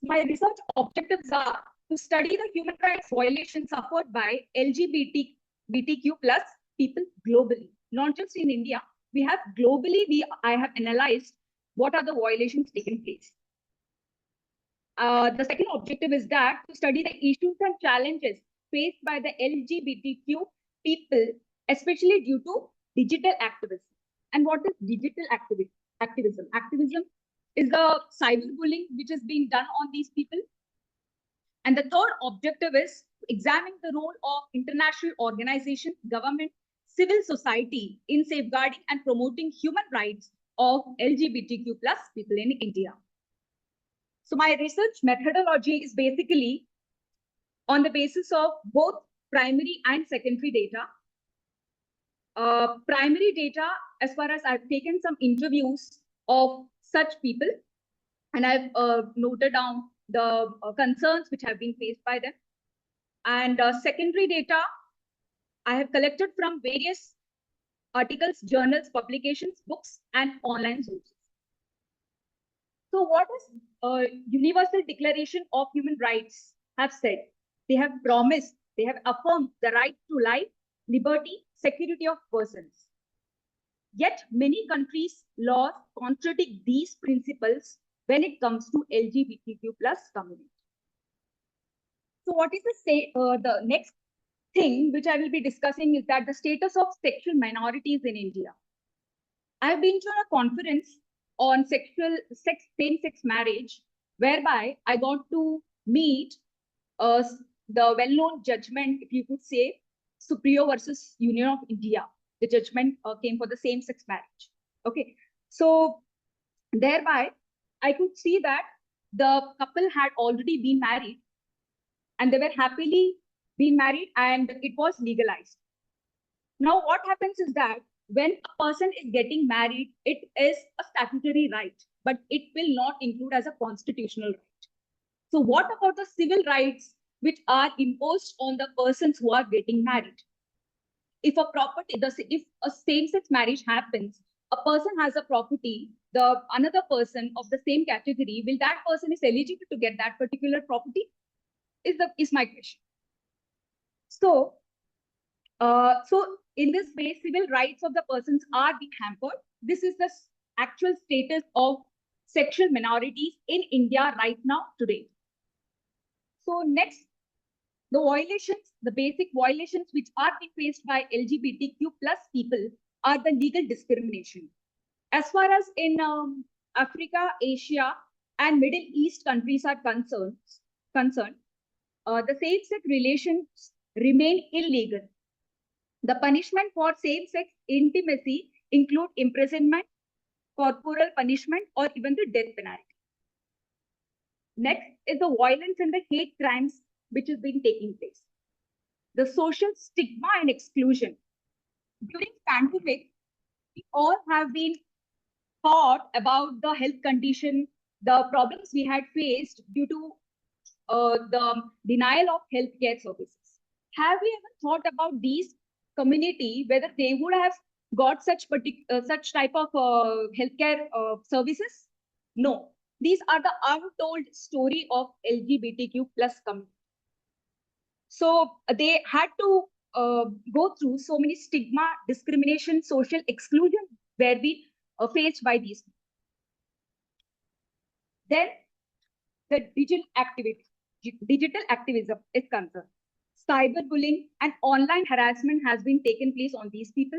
My research objectives are to study the human rights violations suffered by LGBTQ plus people globally, not just in India. We have globally, I have analyzed what are the violations taking place. The second objective is that to study the issues and challenges faced by the LGBTQ people, especially due to digital activism. And what is digital activism? Activism is the cyberbullying which is being done on these people. And the third objective is to examine the role of international organizations, government, civil society in safeguarding and promoting human rights of LGBTQ plus people in India. So my research methodology is basically on the basis of both primary and secondary data. Primary data, as far as I've taken some interviews of such people, and I've noted down the concerns which have been faced by them. And secondary data, I have collected from various articles, journals, publications, books, and online sources. So what is Universal Declaration of Human Rights have said? They have promised, they have affirmed the right to life, liberty, security of persons. Yet many countries' laws contradict these principles when it comes to LGBTQ plus community. So what is the next thing which I will be discussing is that the status of sexual minorities in India. I've been to a conference on same-sex marriage, whereby I got to meet the well-known judgment, if you could say, Supreme versus Union of India. The judgment came for the same-sex marriage. Okay, so thereby I could see that the couple had already been married, and they were happily being married, and it was legalized. Now, what happens is that when a person is getting married, it is a statutory right, but it will not include as a constitutional right. So what about the civil rights which are imposed on the persons who are getting married? If a same-sex marriage happens, a person has a property, the another person of the same category, will that person is eligible to get that particular property? Is my question. So in this way, civil rights of the persons are being hampered. This is the actual status of sexual minorities in India right now today. So next, the violations, the basic violations which are being faced by LGBTQ plus people are the legal discrimination. As far as in Africa, Asia, and Middle East countries are concerned, the same-sex relations remain illegal. The punishment for same-sex intimacy include imprisonment, corporal punishment, or even the death penalty. Next is the violence and the hate crimes which has been taking place. The social stigma and exclusion. During pandemic, we all have been taught about the health condition, the problems we had faced due to the denial of healthcare services. Have we ever thought about these community, whether they would have got such type of healthcare services? No. These are the untold story of LGBTQ plus community. So they had to go through so many stigma, discrimination, social exclusion were being faced by these people. Then the digital activism is concerned. Cyberbullying and online harassment has been taken place on these people.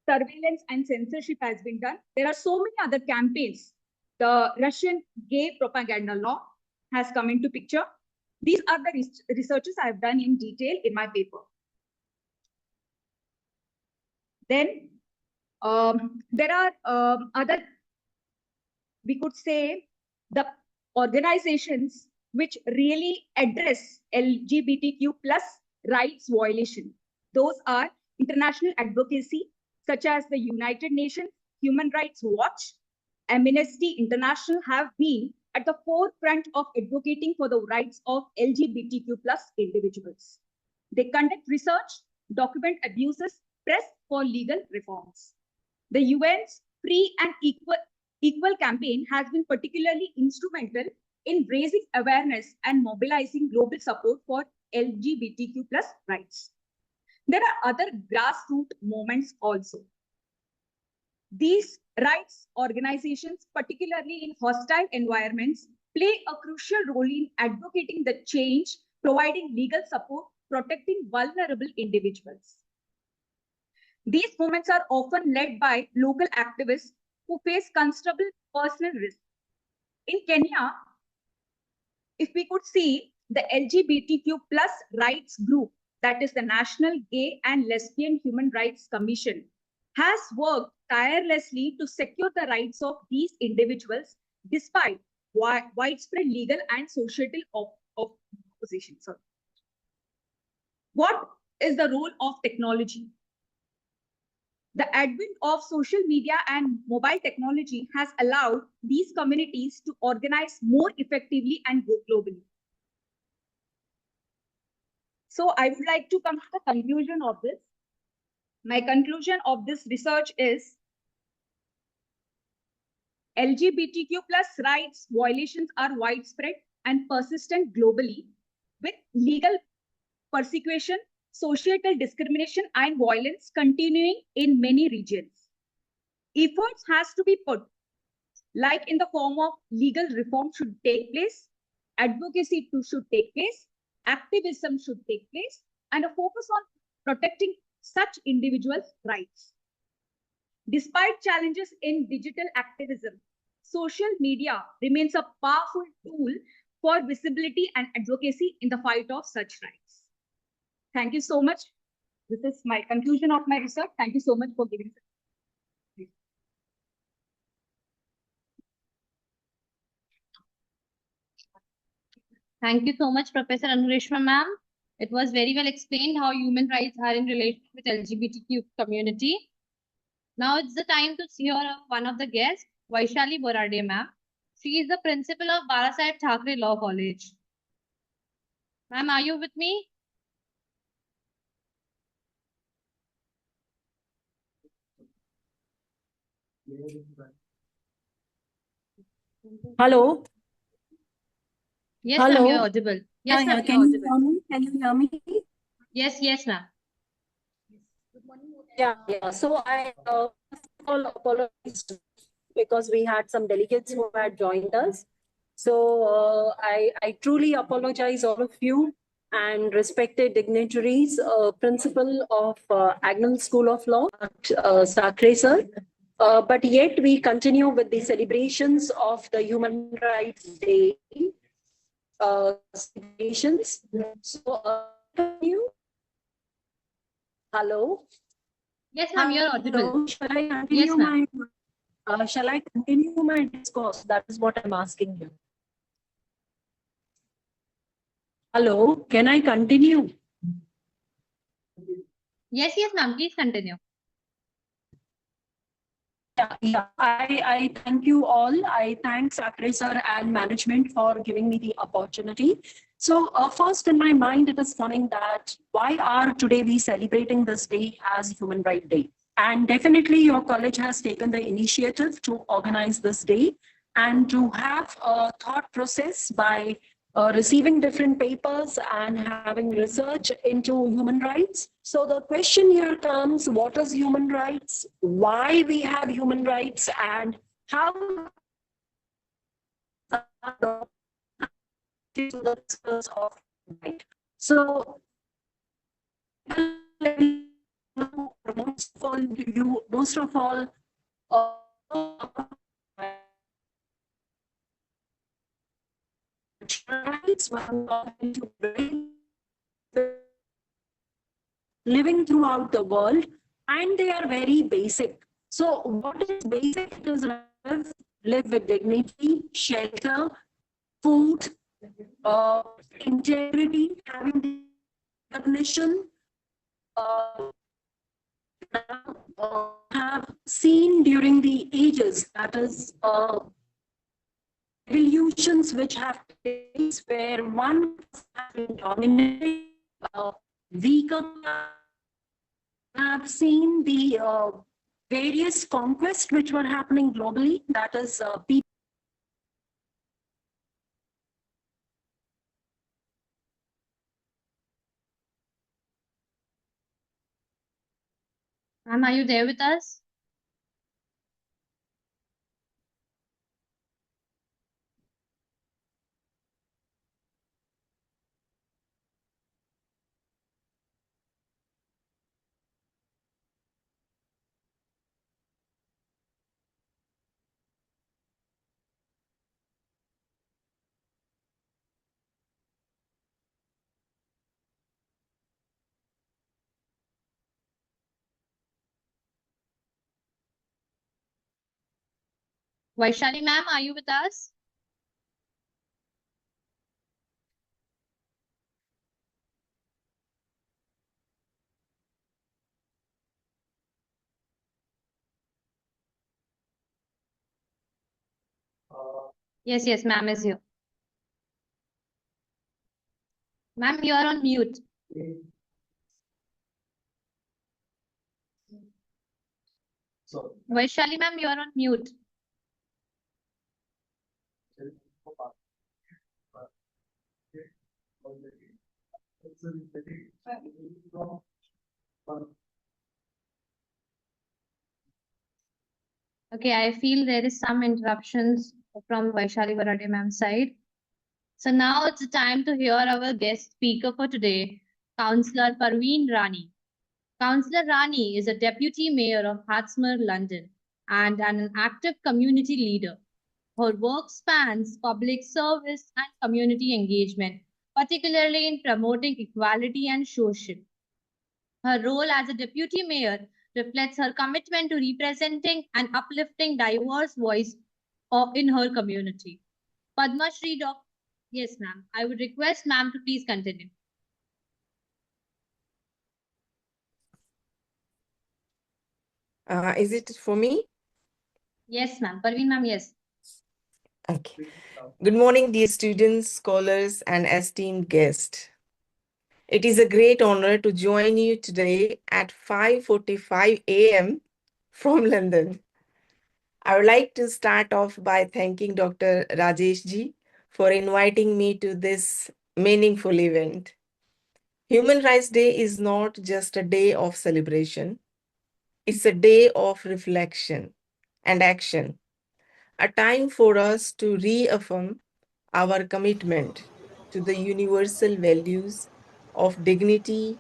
Surveillance and censorship has been done. There are so many other campaigns. The Russian gay propaganda law has come into picture. These are the researches I have done in detail in my paper. Then there are other, we could say, the organizations which really address LGBTQ plus rights violation. Those are international advocacy, such as the United Nations, Human Rights Watch, Amnesty International have been at the forefront of advocating for the rights of LGBTQ plus individuals. They conduct research, document abuses, press for legal reforms. The UN's free and equal Equal campaign has been particularly instrumental in raising awareness and mobilizing global support for LGBTQ+ rights. There are other grassroots movements also. These rights organizations, particularly in hostile environments, play a crucial role in advocating the change, providing legal support, protecting vulnerable individuals. These movements are often led by local activists who face considerable personal risk. In Kenya, if we could see the LGBTQ+ rights group, that is the National Gay and Lesbian Human Rights Commission, has worked tirelessly to secure the rights of these individuals despite widespread legal and societal opposition. Sorry. What is the role of technology? The advent of social media and mobile technology has allowed these communities to organize more effectively and globally. So I would like to come to the conclusion of this. My conclusion of this research is LGBTQ+ rights violations are widespread and persistent globally, with legal persecution, societal discrimination, and violence continuing in many regions. Efforts has to be put, like in the form of legal reform should take place, advocacy too should take place, activism should take place, and a focus on protecting such individuals' rights. Despite challenges in digital activism, social media remains a powerful tool for visibility and advocacy in the fight of such rights. Thank you so much. This is my conclusion of my research. Thank you so much for giving me. Thank you so much, Professor Anureshma ma'am. It was very well explained how human rights are in relation with LGBTQ community. Now it's the time to hear one of the guests, Vaishali Borade ma'am. She is the principal of Barasaheb Thackeray Law College. Ma'am, are you with me? Hello. Yes, ma'am, Hello. you're audible. Yes, ma'am, Can you're you audible. hear me? Can you hear me? Yes, ma'am. Yeah. So I first of all apologize because we had some delegates who had joined us. So I truly apologize all of you and respected dignitaries, principal of Agnel School of Law, Thackeray sir. But yet we continue with the celebrations of the Human Rights Day. Celebrations. So continue. Hello. Yes, ma'am, you're audible. Hello. Shall I continue my discourse? That is what I'm asking you. Hello, can I continue? Yes, ma'am, please continue. Yeah. I thank you all. I thank Thackeray sir and management for giving me the opportunity. So first in my mind, it is coming that why are today we celebrating this day as Human Rights Day? And definitely your college has taken the initiative to organize this day and to have a thought process by receiving different papers and having research into human rights. So the question here comes, what is human rights? Why we have human rights and how to the discourse of right. So most of all, rights living throughout the world, and they are very basic. So what is basic? It is live with dignity, shelter, food, integrity, having recognition. Have seen during the ages, that is revolutions which have taken place where one has been dominated, weaker. Have seen the various conquests which were happening globally, that is people. Ma'am, are you there with us? Vaishali ma'am, are you with us? Yes, ma'am is here. Ma'am, you are on mute. Vaishali ma'am, you are on mute. Okay, I feel there is some interruptions from Vaishali Varade ma'am's side. So now it's the time to hear our guest speaker for today, Councillor Parveen Rani. Councillor Rani is a Deputy Mayor of Hatsmere, London, and an active community leader. Her work spans public service and community engagement, particularly in promoting equality and social. Her role as a deputy mayor reflects her commitment to representing and uplifting diverse voice in her community. Padma Shri Doc. Yes, ma'am. I would request ma'am to please continue. Is it for me? Yes, ma'am. Parveen ma'am, yes. Okay. Good morning, dear students, scholars, and esteemed guests. It is a great honor to join you today at 5:45 a.m. from London. I would like to start off by thanking Dr. Rajesh ji for inviting me to this meaningful event. Human Rights Day is not just a day of celebration, it's a day of reflection and action, a time for us to reaffirm our commitment to the universal values of dignity,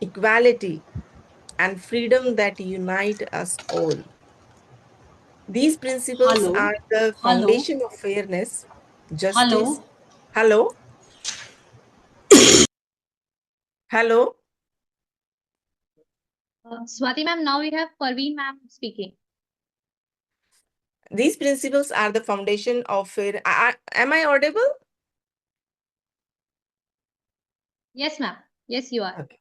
equality, and freedom that unite us all. These principles Hello, are the hello, foundation of fairness, justice. hello. Hello, hello. Swati ma'am, now we have Parveen ma'am speaking. These principles are the foundation of fair. Am I audible? Yes, ma'am. Yes, you are. Okay.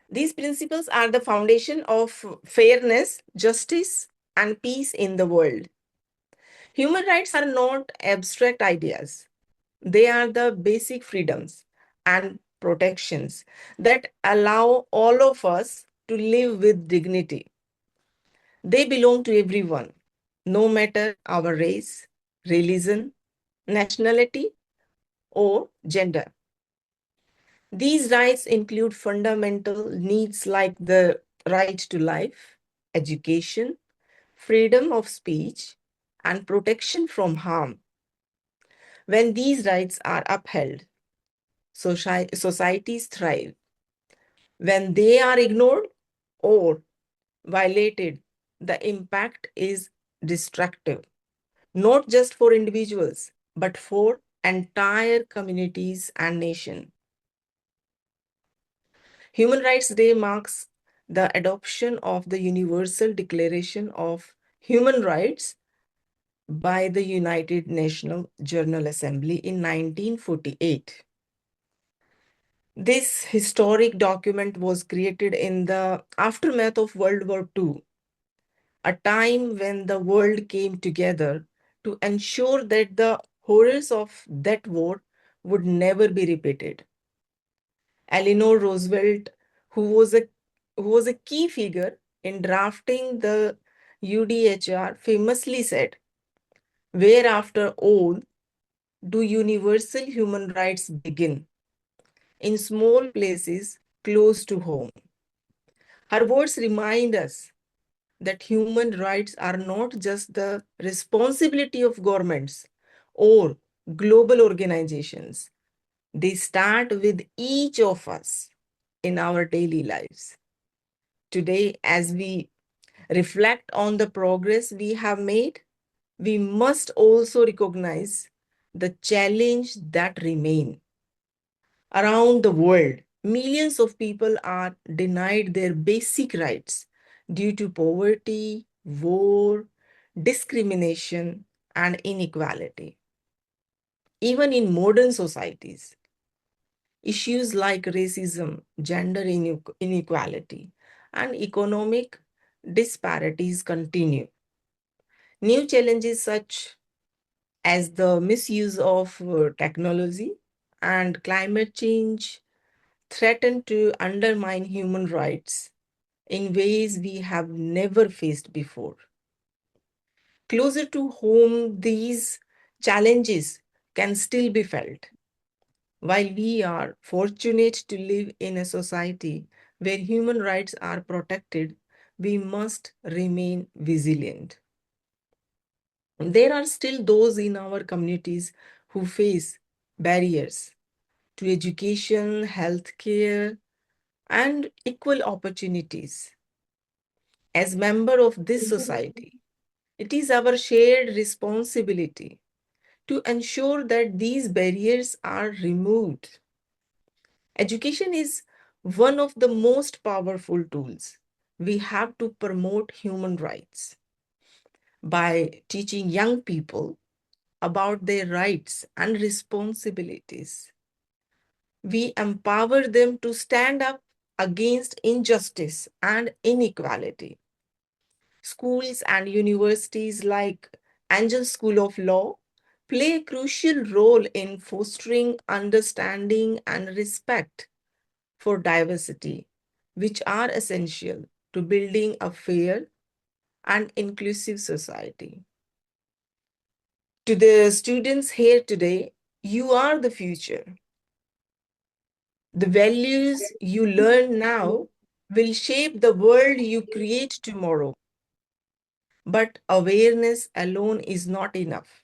These principles are the foundation of fairness, justice, and peace in the world. Human rights are not abstract ideas. They are the basic freedoms and protections that allow all of us to live with dignity. They belong to everyone, no matter our race, religion, nationality, or gender. These rights include fundamental needs like the right to life, education, freedom of speech, and protection from harm. When these rights are upheld, societies thrive. When they are ignored or violated, the impact is destructive, not just for individuals, but for entire communities and nations. Human Rights Day marks the adoption of the Universal Declaration of Human Rights by the United Nations General Assembly in 1948. This historic document was created in the aftermath of World War II, a time when the world came together to ensure that the horrors of that war would never be repeated. Eleanor Roosevelt, who was a key figure in drafting the UDHR famously said, "Where after all do universal human rights begin? In small places close to home." Her words remind us that human rights are not just the responsibility of governments or global organizations. They start with each of us in our daily lives. Today, as we reflect on the progress we have made, we must also recognize the challenge that remain. Around the world, millions of people are denied their basic rights due to poverty, war, discrimination, and inequality. Even in modern societies, issues like racism, gender inequality, and economic disparities continue. New challenges such as the misuse of technology and climate change threaten to undermine human rights in ways we have never faced before. Closer to home, these challenges can still be felt. While we are fortunate to live in a society where human rights are protected, we must remain vigilant. There are still those in our communities who face barriers to education, healthcare, and equal opportunities. As member of this society, it is our shared responsibility to ensure that these barriers are removed. Education is one of the most powerful tools we have to promote human rights. By teaching young people about their rights and responsibilities, we empower them to stand up against injustice and inequality. Schools and universities like Angel School of Law play a crucial role in fostering understanding and respect for diversity, which are essential to building a fair and inclusive society. To the students here today, you are the future. The values you learn now will shape the world you create tomorrow. But awareness alone is not enough.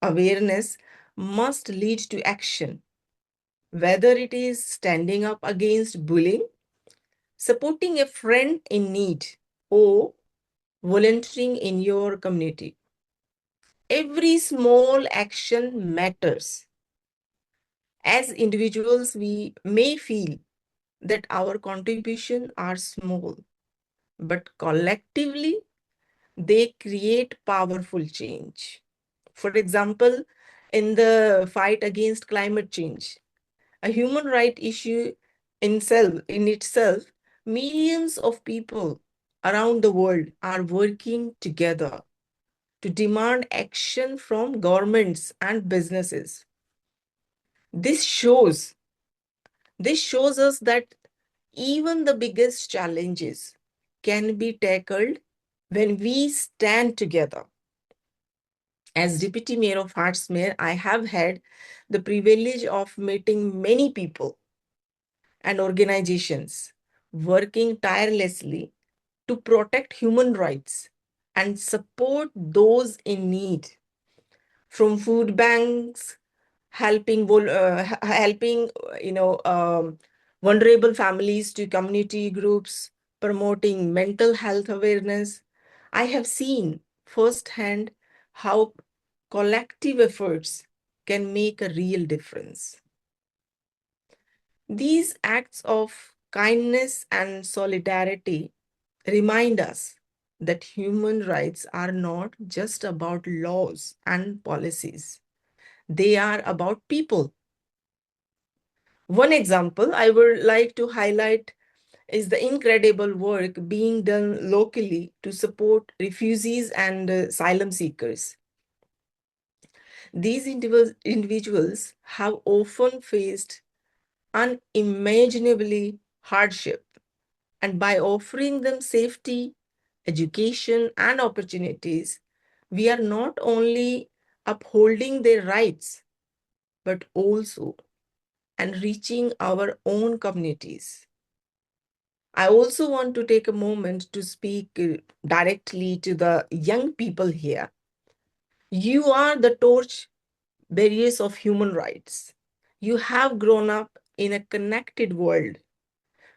Awareness must lead to action, whether it is standing up against bullying, supporting a friend in need, or volunteering in your community. Every small action matters. As individuals, we may feel that our contributions are small, but collectively, they create powerful change. For example, in the fight against climate change, a human right issue in itself, millions of people around the world are working together to demand action from governments and businesses. This shows, this shows us that even the biggest challenges can be tackled when we stand together. As Deputy Mayor of Hartsmere, I have had the privilege of meeting many people and organizations working tirelessly to protect human rights and support those in need. From food banks, helping vulnerable families to community groups, promoting mental health awareness, I have seen firsthand how collective efforts can make a real difference. These acts of kindness and solidarity remind us that human rights are not just about laws and policies. They are about people. One example I would like to highlight is the incredible work being done locally to support refugees and asylum seekers. These individuals have often faced unimaginably hardship, and by offering them safety, education, and opportunities, we are not only upholding their rights, but also enriching our own communities. I also want to take a moment to speak directly to the young people here. You are the torch bearers of human rights. You have grown up in a connected world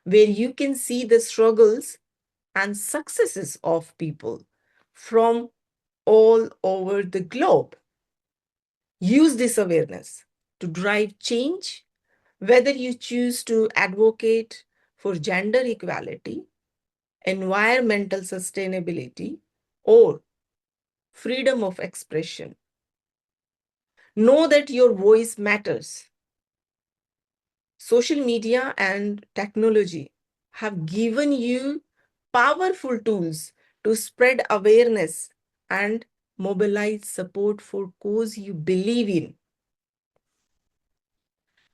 where you can see the struggles and successes of people from all over the globe. Use this awareness to drive change, whether you choose to advocate for gender equality, environmental sustainability, or freedom of expression. Know that your voice matters. Social media and technology have given you powerful tools to spread awareness and mobilize support for cause you believe in.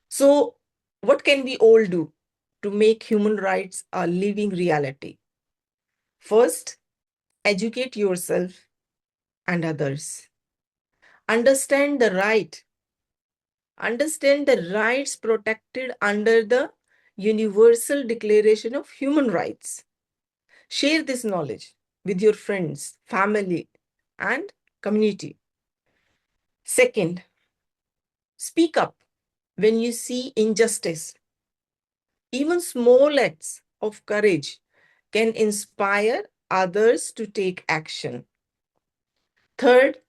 So, what can we all do to make human rights a living reality? First, educate yourself and others. Understand the rights protected under the Universal Declaration of Human Rights. Share this knowledge with your friends, family, and community. Second, speak up when you see injustice. Even small acts of courage can inspire others to take action. Third,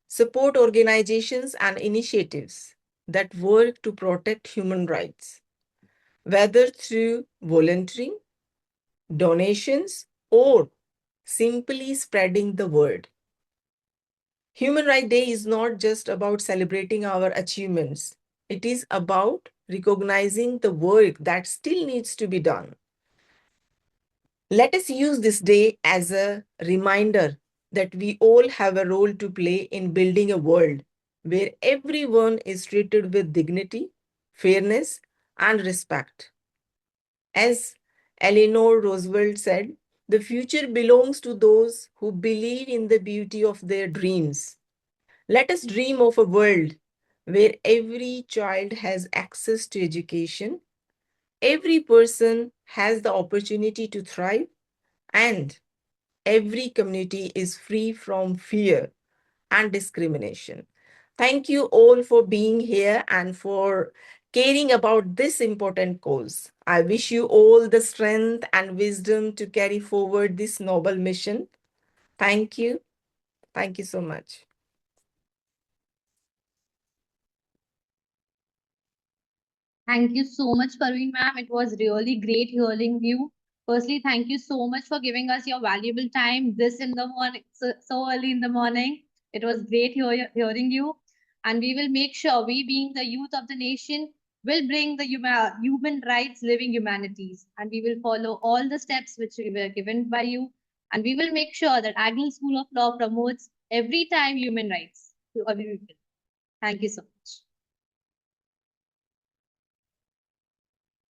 support organizations and initiatives that work to protect human rights, whether through volunteering, donations, or simply spreading the word. Human Rights Day is not just about celebrating our achievements. It is about recognizing the work that still needs to be done. Let us use this day as a reminder that we all have a role to play in building a world where everyone is treated with dignity, fairness, and respect. As Eleanor Roosevelt said, the future belongs to those who believe in the beauty of their dreams. Let us dream of a world where every child has access to education, every person has the opportunity to thrive, and every community is free from fear and discrimination. Thank you all for being here and for caring about this important cause. I wish you all the strength and wisdom to carry forward this noble mission. Thank you. Thank you so much. Thank you so much, Parveen ma'am. It was really great hearing you. Firstly, thank you so much for giving us your valuable time this in the morning, so early in the morning. It was great hearing you. And we will make sure we, being the youth of the nation, will bring the human rights living humanities. And we will follow all the steps which we were given by you. And we will make sure that Agil School of Law promotes every time human rights to every people. Thank you so much.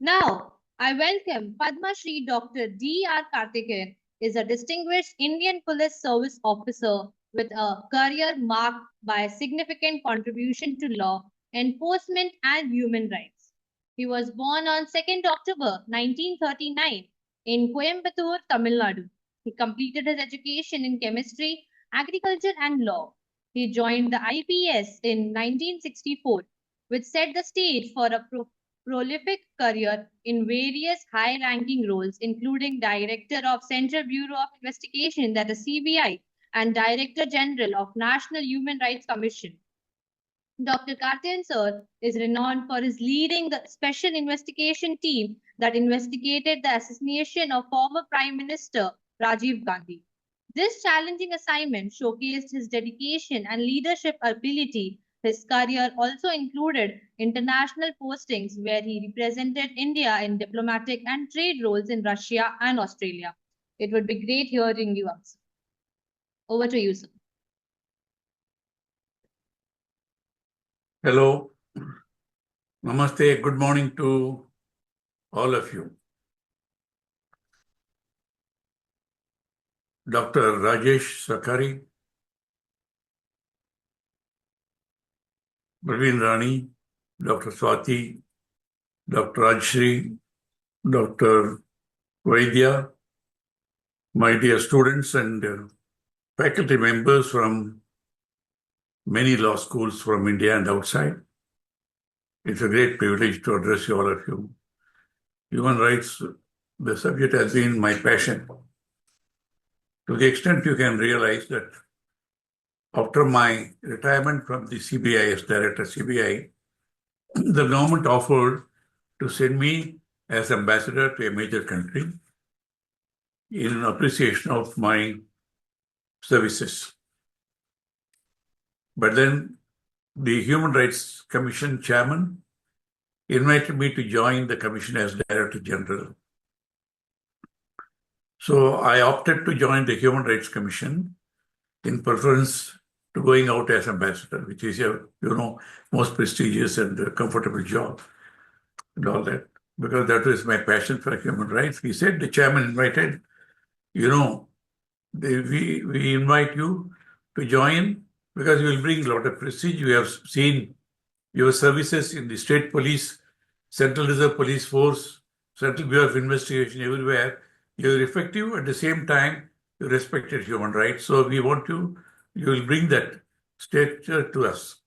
Now, I welcome Padma Shri Dr. D.R. Karthikeyan is a distinguished Indian Police Service officer with a career marked by significant contribution to law, enforcement and human rights. He was born on 2nd October 1939 in Coimbatore, Tamil Nadu. He completed his education in chemistry, agriculture and law. He joined the IPS in 1964, which set the stage for a prolific career in various high-ranking roles, including Director of Central Bureau of Investigation, that is CBI, and Director General of National Human Rights Commission. Dr. Karthikeyan sir is renowned for his leading the special investigation team that investigated the assassination of former Prime Minister Rajiv Gandhi. This challenging assignment showcased his dedication and leadership ability. His career also included international postings where he represented India in diplomatic and trade roles in Russia and Australia. It would be great hearing you answer. Over to you, sir. Hello. Namaste. Good morning to all of you. Dr. Rajesh Sakari, Praveen Rani, Dr. Swati, Dr. Rajshri, Dr. Vaidya, my dear students and faculty members from many law schools from India and outside. It's a great privilege to address all of you. Human rights, the subject has been my passion. To the extent you can realize that after my retirement from the CBI as Director CBI, the government offered to send me as ambassador to a major country in appreciation of my services. But then the Human Rights Commission chairman invited me to join the commission as Director General. So I opted to join the Human Rights Commission in preference to going out as ambassador, which is a most prestigious and comfortable job and all that, because that was my passion for human rights. He said, the chairman invited, we invite you to join because you will bring a lot of prestige. You have seen your services in the state police, Central Reserve Police Force, Central Bureau of Investigation, everywhere. You're effective. At the same time, you respected human rights. So we want you will bring that stature to us.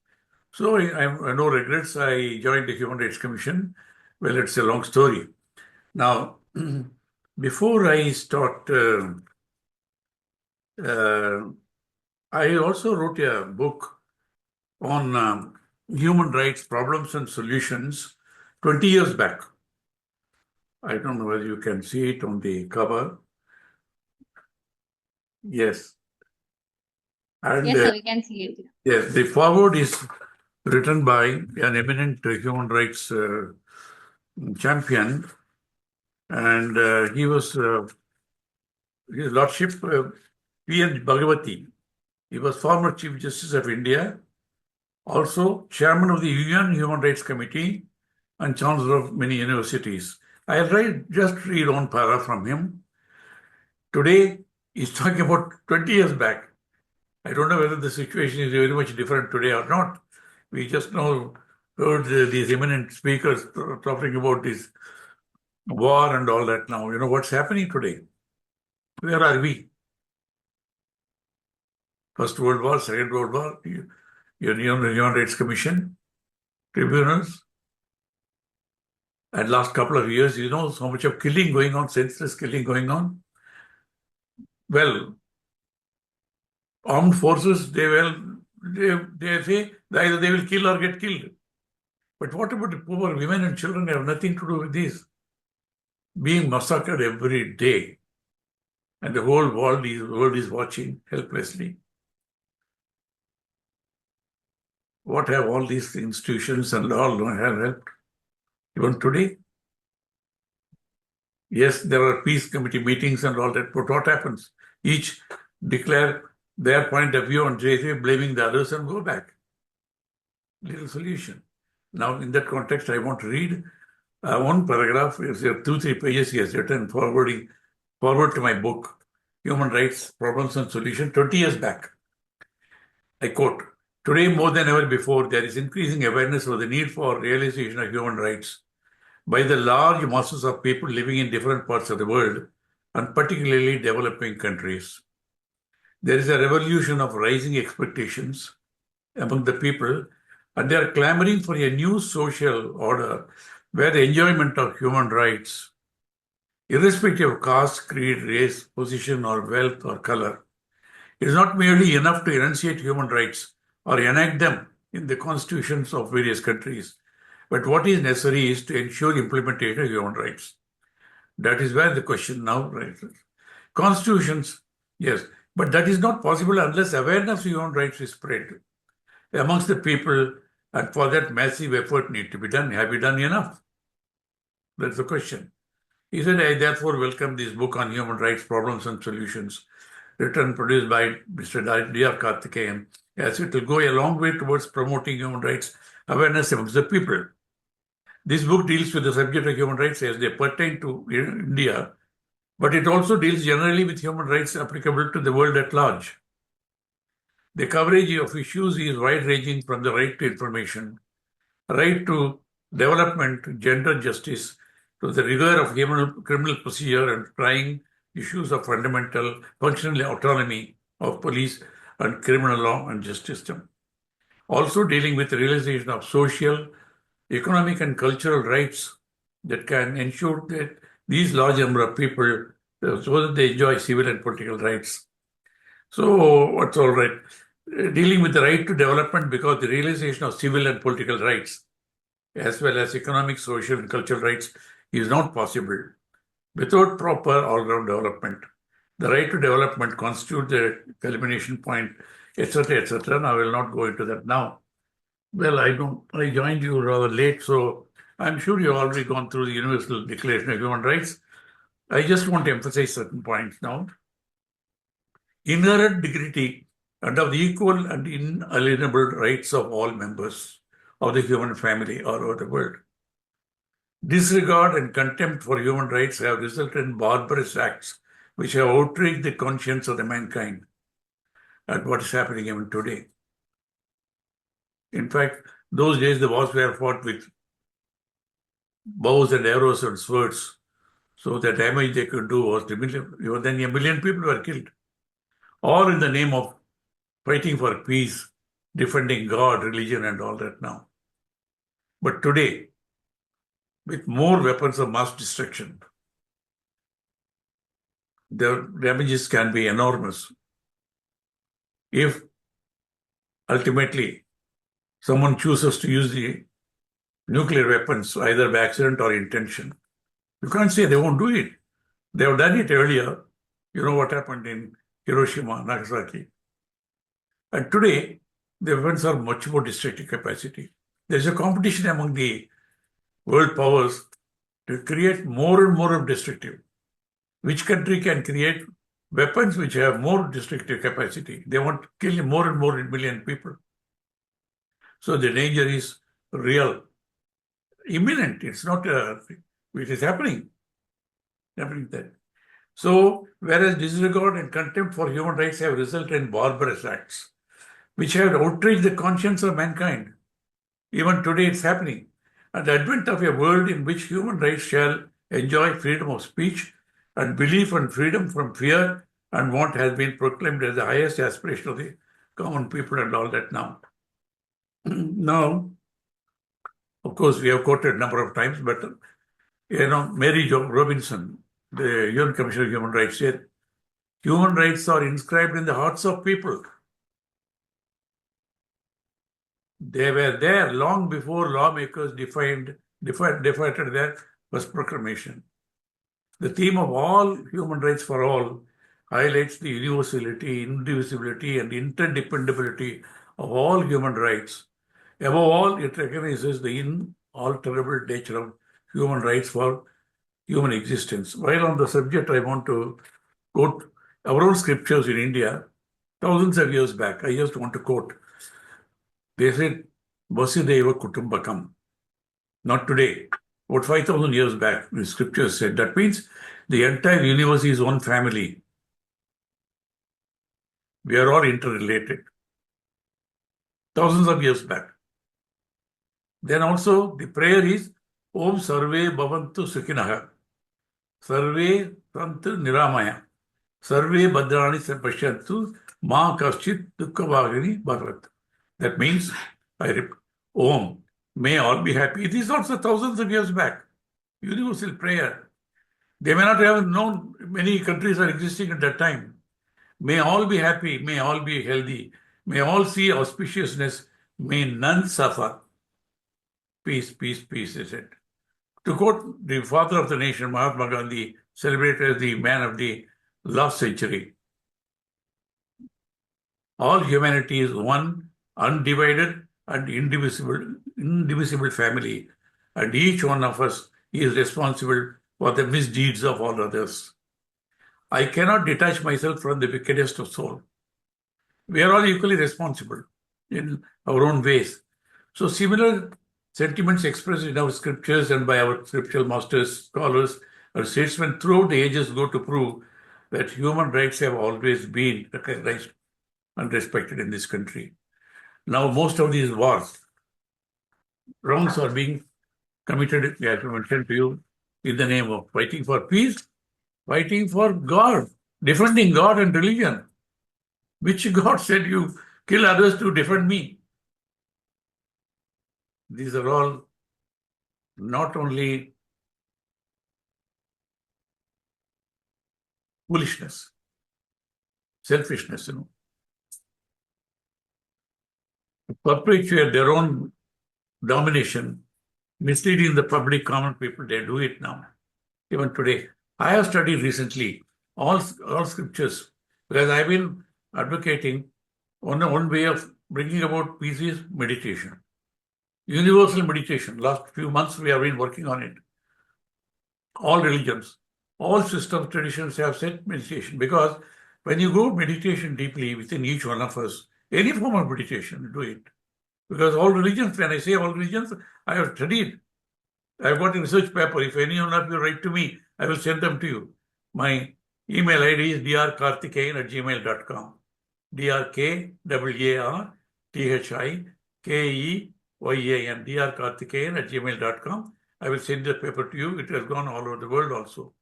So I have no regrets. I joined the Human Rights Commission. Well, it's a long story. Now, before I start, I also wrote a book on human rights problems and solutions 20 years back. I don't know whether you can see it on the cover. Yes. And, Yes, sir, we can see it. Yes, the foreword is written by an eminent human rights champion, and he was his Lordship P.N. Bhagavati. He was former Chief Justice of India, also Chairman of the Union Human Rights Committee, and Chancellor of many universities. I'll just read one paragraph from him. Today, he's talking about 20 years back. I don't know whether the situation is very much different today or not. We just now heard these eminent speakers talking about this war and all that now. What's happening today? Where are we? First World War, Second World War, Human Rights Commission, tribunals. And last couple of years, so much of killing going on, senseless killing going on. Well, armed forces, they say either they will kill or get killed. But what about the poor women and children? They have nothing to do with this. Being massacred every day. And the whole world is watching helplessly. What have all these institutions and all have helped? Even today? Yes, there are peace committee meetings and all that, but what happens? Each declare their point of view and they say blaming the others and go back. Little solution. Now, in that context, I want to read one paragraph. It's 2-3 pages he has written forward to my book, Human Rights, Problems and Solutions, 20 years back. I quote, today more than ever before, there is increasing awareness of the need for realization of human rights by the large masses of people living in different parts of the world, and particularly developing countries. There is a revolution of rising expectations among the people, and they are clamoring for a new social order where the enjoyment of human rights, irrespective of caste, creed, race, position, or wealth or color, is not merely enough to enunciate human rights or enact them in the constitutions of various countries, but what is necessary is to ensure implementation of human rights. That is where the question now rises. Constitutions, yes, but that is not possible unless awareness of human rights is spread amongst the people, and for that massive effort need to be done. Have we done enough? That's the question. He said, I therefore welcome this book on human rights, problems and solutions, written and produced by Mr. D.R. Karthikeyan, as it will go a long way towards promoting human rights awareness amongst the people. This book deals with the subject of human rights as they pertain to India but it also deals generally with human rights applicable to the world at large. The coverage of issues is wide-ranging from the right to information, right to development, gender justice, to the rigor of criminal procedure and trying issues of fundamental functional autonomy of police and criminal law and justice system. Also dealing with the realization of social, economic and cultural rights that can ensure that these large number of people, so that they enjoy civil and political rights. So what's all right? Dealing with the right to development, because the realization of civil and political rights, as well as economic, social, and cultural rights, is not possible without proper all-round development. The right to development constitutes the culmination point, etc., etc. And I will not go into that now. Well, I joined you rather late, so I'm sure you've already gone through the Universal Declaration of Human Rights. I just want to emphasize certain points now. Inherent dignity and of the equal and inalienable rights of all members of the human family all over the world. Disregard and contempt for human rights have resulted in barbarous acts which have outraged the conscience of the mankind, and what is happening even today. In fact, those days the wars were fought with bows and arrows and swords, so the damage they could do was then 1 million people were killed, all in the name of fighting for peace, defending God, religion, and all that now. But today, with more weapons of mass destruction, the damages can be enormous. If ultimately someone chooses to use the nuclear weapons, either by accident or intention, you can't say they won't do it. They have done it earlier. You know what happened in Hiroshima, Nagasaki. And today, the weapons are much more destructive capacity. There's a competition among the world powers to create more and more of destructive. Which country can create weapons which have more destructive capacity? They want to kill more and more million people. So the danger is real, imminent. It's not, it is happening there. So, whereas disregard and contempt for human rights have resulted in barbarous acts, which have outraged the conscience of mankind. Even today it's happening. And the advent of a world in which human rights shall enjoy freedom of speech and belief and freedom from fear and want has been proclaimed as the highest aspiration of the common people and all that now. Now, of course, we have quoted a number of times, but Mary Jo Robinson, the UN Commissioner of Human Rights, said, human rights are inscribed in the hearts of people. They were there long before lawmakers defined their first proclamation. The theme of all human rights for all highlights the universality, indivisibility, and interdependability of all human rights. Above all, it recognizes the inalterable nature of human rights for human existence. While on the subject, I want to quote our own scriptures in India, thousands of years back. I just want to quote. They said, Vasudeva Kutumbakam. Not today. About 5,000 years back, the scriptures said. That means the entire universe is one family. We are all interrelated. Thousands of years back. Then also the prayer is Om Sarve Bhavantu Sukhinaha. Sarve Santu Niramaya. Sarve Bhadrani Pashyantu Ma Kaschit Dukkhavagini Bhavat. That means, I repeat, Om, may all be happy. It is also thousands of years back. Universal prayer. They may not have known many countries are existing at that time. May all be happy. May all be healthy. May all see auspiciousness. May none suffer. Peace, peace, peace, is it. To quote the father of the nation, Mahatma Gandhi, celebrated as the man of the last century, all humanity is one undivided and indivisible family, and each one of us is responsible for the misdeeds of all others. I cannot detach myself from the wickedest of soul. We are all equally responsible in our own ways. So similar sentiments expressed in our scriptures and by our scriptural masters, scholars, Our statesmen throughout the ages go to prove that human rights have always been recognized and respected in this country. Now, most of these wrongs are being committed, as I mentioned to you, in the name of fighting for peace, fighting for God, defending God and religion. Which God said you kill others to defend me? These are all not only foolishness, selfishness, to perpetuate their own domination, misleading the public, common people. They do it now, even today. I have studied recently all scriptures because I've been advocating one way of bringing about peace is meditation. Universal meditation. Last few months we have been working on it. All religions, all systems, traditions have said meditation, because when you go meditation deeply within each one of us, any form of meditation, do it. Because all religions, when I say all religions, I have studied. I've got a research paper. If any one of you write to me, I will send them to you. My email ID is drkarthikeyan@gmail.com. drkarthikeyan, drkarthikeyan@gmail.com. I will send the paper to you. It has gone all over the world also.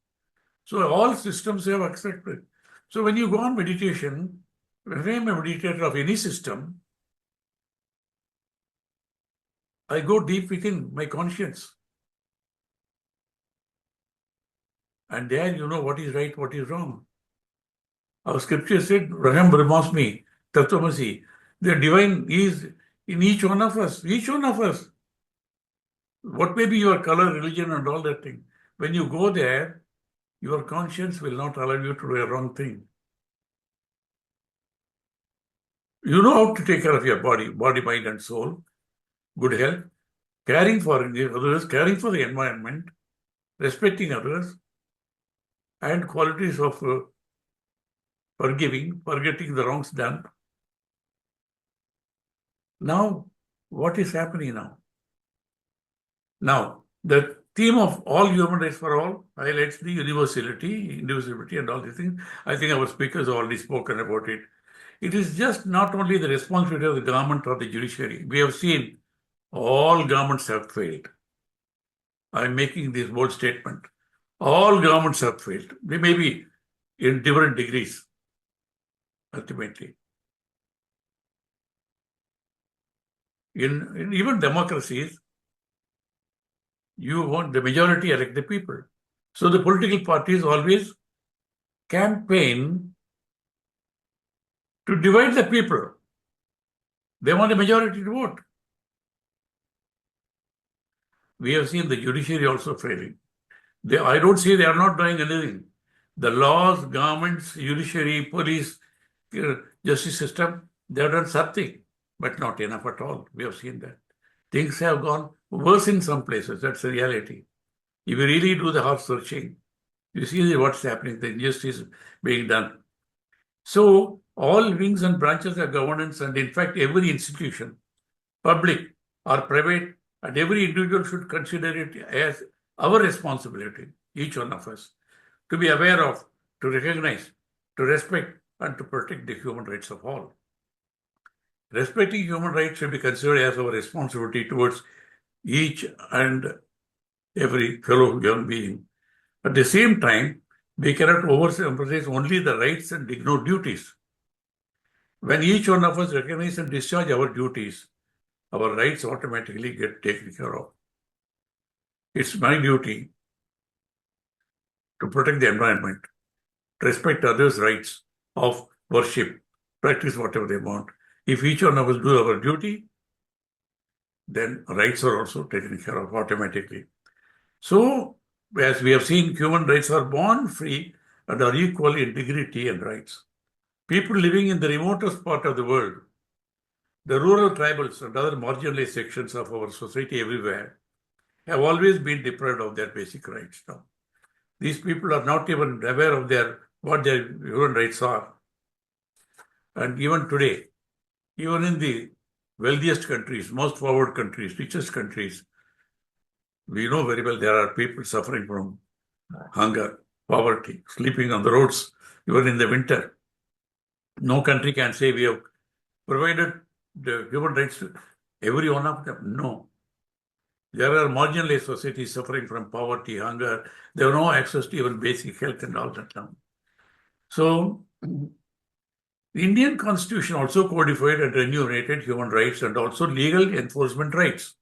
So all systems have accepted. So when you go on meditation, when I am a meditator of any system, I go deep within my conscience. And there you know what is right, what is wrong. Our scripture said, Raham Brahmasmi, Tattvamasi. The divine is in each one of us, each one of us. What may be your color, religion, and all that thing. When you go there, your conscience will not allow you to do a wrong thing. You know how to take care of your body, mind, and soul, good health, caring for others, caring for the environment, respecting others, and qualities of forgiving, forgetting the wrongs done. Now, what is happening now? Now, the theme of all human rights for all highlights the universality, indivisibility, and all these things. I think our speakers have already spoken about it. It is just not only the responsibility of the government or the judiciary. We have seen all governments have failed. I'm making this bold statement. All governments have failed. They may be in different degrees, ultimately. In even democracies, you want the majority elect the people. So the political parties always campaign to divide the people. They want a majority to vote. We have seen the judiciary also failing. I don't say they are not doing anything. The laws, governments, judiciary, police, justice system, they have done something, but not enough at all. We have seen that. Things have gone worse in some places. That's the reality. If you really do the heart searching, you see what's happening, the injustice being done. So all wings and branches of governance, and in fact, every institution, public or private, and every individual should consider it as our responsibility, each one of us, to be aware of, to recognize, to respect, and to protect the human rights of all. Respecting human rights should be considered as our responsibility towards each and every fellow human being. At the same time, we cannot overemphasize only the rights and ignore duties. When each one of us recognize and discharge our duties, our rights automatically get taken care of. It's my duty to protect the environment, to respect others' rights of worship, practice whatever they want. If each one of us do our duty, then rights are also taken care of automatically. So, as we have seen, human rights are born free and are equal in dignity and rights. People living in the remotest part of the world, the rural tribals and other marginalized sections of our society everywhere, have always been deprived of their basic rights now. These people are not even aware of what their human rights are. And even today, even in the wealthiest countries, most forward countries, richest countries, we know very well there are people suffering from hunger, poverty, sleeping on the roads, even in the winter. No country can say we have provided the human rights to every one of them. No. There are marginalized societies suffering from poverty, hunger. They have no access to even basic health and all that now. So, the Indian Constitution also codified and enumerated human rights and also legal enforcement rights.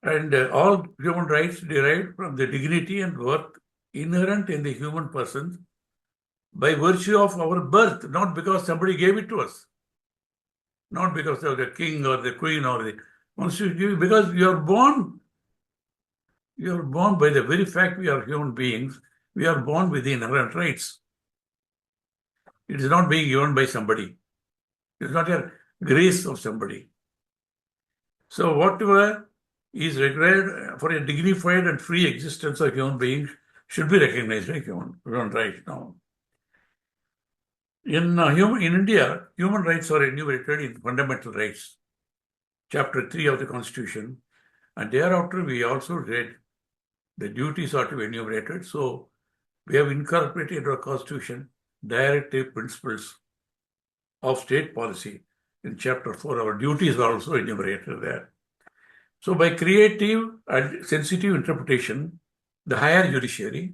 And all human rights derived from the dignity and worth inherent in the human person by virtue of our birth, not because somebody gave it to us, not because of the king or the queen or the constitution, because you are born. You are born by the very fact we are human beings. We are born with the inherent rights. It is not being given by somebody. It is not a grace of somebody. So whatever is required for a dignified and free existence of human beings should be recognized by human rights now. In India, human rights are enumerated in fundamental rights, chapter 3 of the Constitution, and thereafter we also read the duties are to be enumerated. So we have incorporated into our Constitution directive principles of state policy. In chapter 4, our duties are also enumerated there. So by creative and sensitive interpretation, the higher judiciary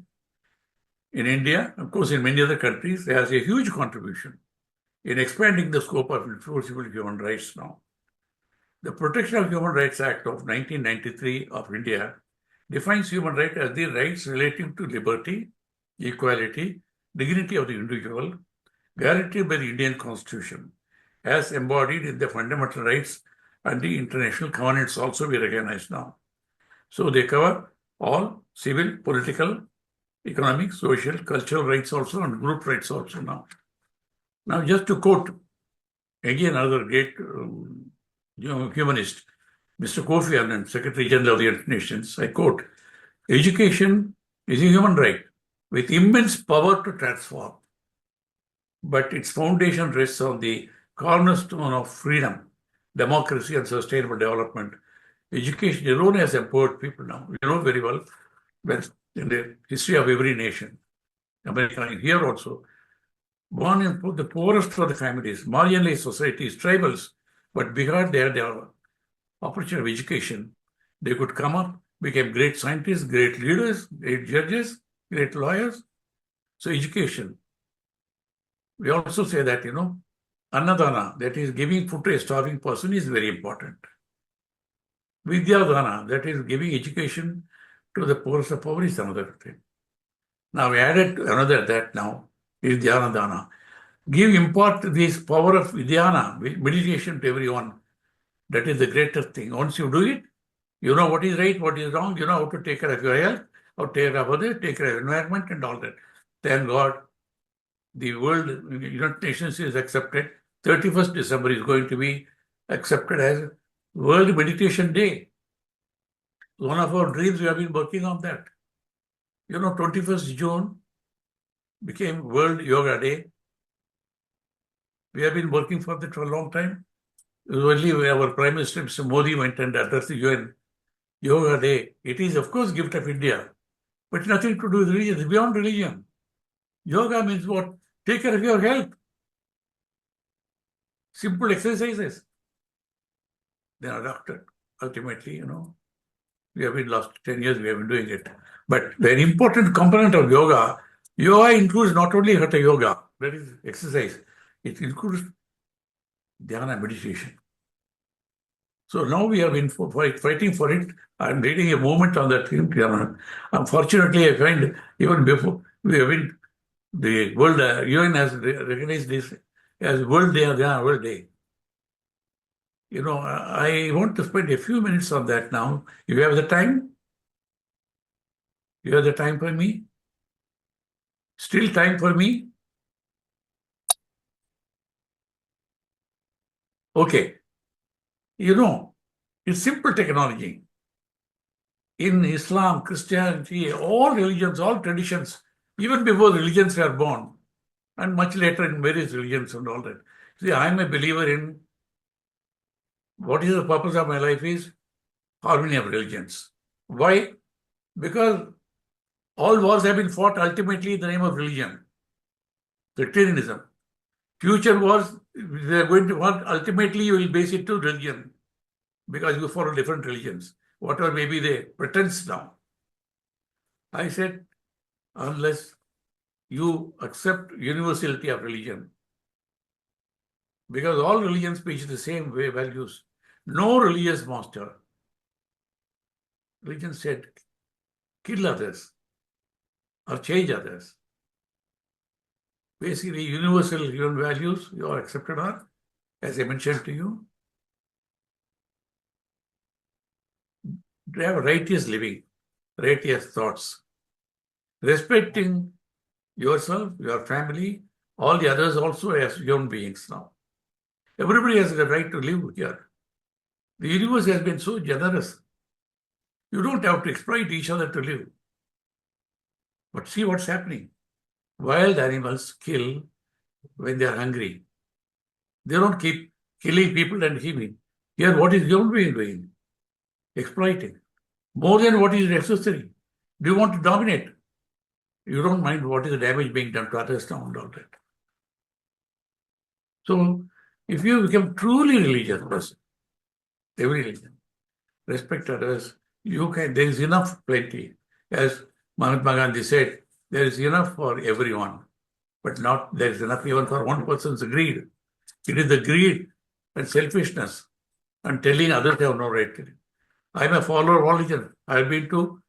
in India, of course in many other countries, has a huge contribution in expanding the scope of enforceable human rights now. The Protection of Human Rights Act of 1993 of India defines human rights as the rights relating to liberty, equality, dignity of the individual, guaranteed by the Indian Constitution, as embodied in the fundamental rights and the international covenants also we recognize now. So they cover all civil, political, economic, social, cultural rights also and group rights also now. Now just to quote again another great humanist, Mr. Kofi Annan, Secretary General of the United Nations, I quote, "Education is a human right with immense power to transform, but its foundation rests on the cornerstone of freedom, democracy, and sustainable development. Education alone has empowered people now. You know very well, in the history of every nation, America, here also, born in the poorest of the families, marginalized societies, tribals, but because they had the opportunity of education, they could come up, became great scientists, great leaders, great judges, great lawyers. So education. We also say that, Annadana, that is giving food to a starving person, is very important. Vidyadana, that is giving education to the poorest of poor, is another thing. Now we added another that now is Dhyanadana. Impart this power of Vidyana, meditation to everyone. That is the greatest thing. Once you do it, you know what is right, what is wrong, you know how to take care of your health, how to take care of others, take care of environment and all that. Thank God, the World United Nations is accepted. 31st December is going to be accepted as World Meditation Day. One of our dreams, we have been working on that. 21st June became World Yoga Day. We have been working for that for a long time. It was only our Prime Minister, Mr. Modi, went and addressed the UN Yoga Day. It is, of course, gift of India, but nothing to do with religion. It's beyond religion. Yoga means what? Take care of your health. Simple exercises. They are adopted. Ultimately, we have been last 10 years, we have been doing it. But the important component of yoga includes not only Hatha Yoga, that is exercise, it includes dhyana meditation. So now we have been fighting for it. I'm reading a movement on that thing. Unfortunately, I find even before we have been, the World UN has recognized this as World Day, World Day. I want to spend a few minutes on that now. You have the time? You have the time for me? Still time for me? Okay. It's simple technology. In Islam, Christianity, all religions, all traditions, even before religions were born, and much later in various religions and all that. See, I'm a believer in what is the purpose of my life is harmony of religions. Why? Because all wars have been fought ultimately in the name of religion, sectarianism. Future wars, they are going to want, ultimately you will base it to religion because you follow different religions, whatever may be the pretense now. I said, unless you accept universality of religion, because all religions preach the same way values. No religious master, religion said, kill others or change others. Basically, universal human values you are accepted are, as I mentioned to you, to have righteous living, righteous thoughts, respecting yourself, your family, all the others also as human beings now. Everybody has the right to live here. The universe has been so generous. You don't have to exploit each other to live. But see what's happening. Wild animals kill when they are hungry. They don't keep killing people and giving. Here, what is human being doing? Exploiting. More than what is necessary. Do you want to dominate? You don't mind what is the damage being done to others now and all that. So, if you become truly religious person, every religion, respect others, you can, there is enough plenty. As Mahatma Gandhi said, there is enough for everyone, but not there is enough even for one person's greed. It is the greed and selfishness and telling others they have no right to it. I am a follower of religion. I have been to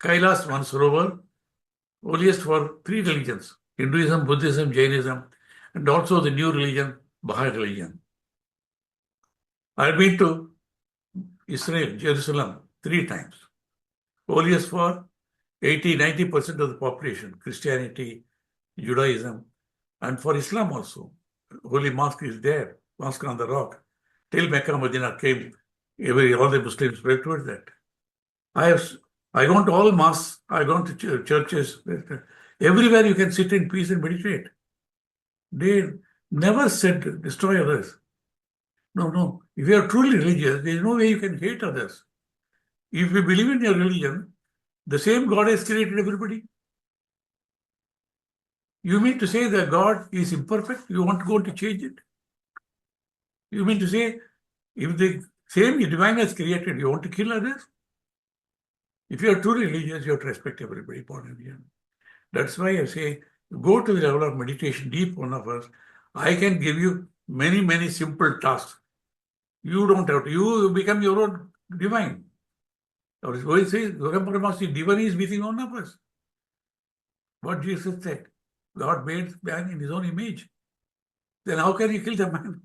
Kailas Mansarovar, holiest for three religions, Hinduism, Buddhism, Jainism, and also the new religion, Baha'i religion. I have been to Israel, Jerusalem, 3 times. Holiest for 80-90% of the population, Christianity, Judaism, and for Islam also. Holy Mosque is there, Mosque on the Rock. Till Mecca, Medina came, all the Muslims spread towards that. I gone to all mosques, I gone to churches. Everywhere you can sit in peace and meditate. They never said destroy others. No. If you are truly religious, there is no way you can hate others. If you believe in your religion, the same God has created everybody. You mean to say that God is imperfect? You want to go to change it? You mean to say if the same divine has created, you want to kill others? If you are truly religious, you have to respect everybody. That's why I say, go to the level of meditation, deep one of us. I can give you many, many simple tasks. You don't have to. You become your own divine. Or is what it says, divine is within one of us. What Jesus said, God made man in his own image. Then how can you kill the man?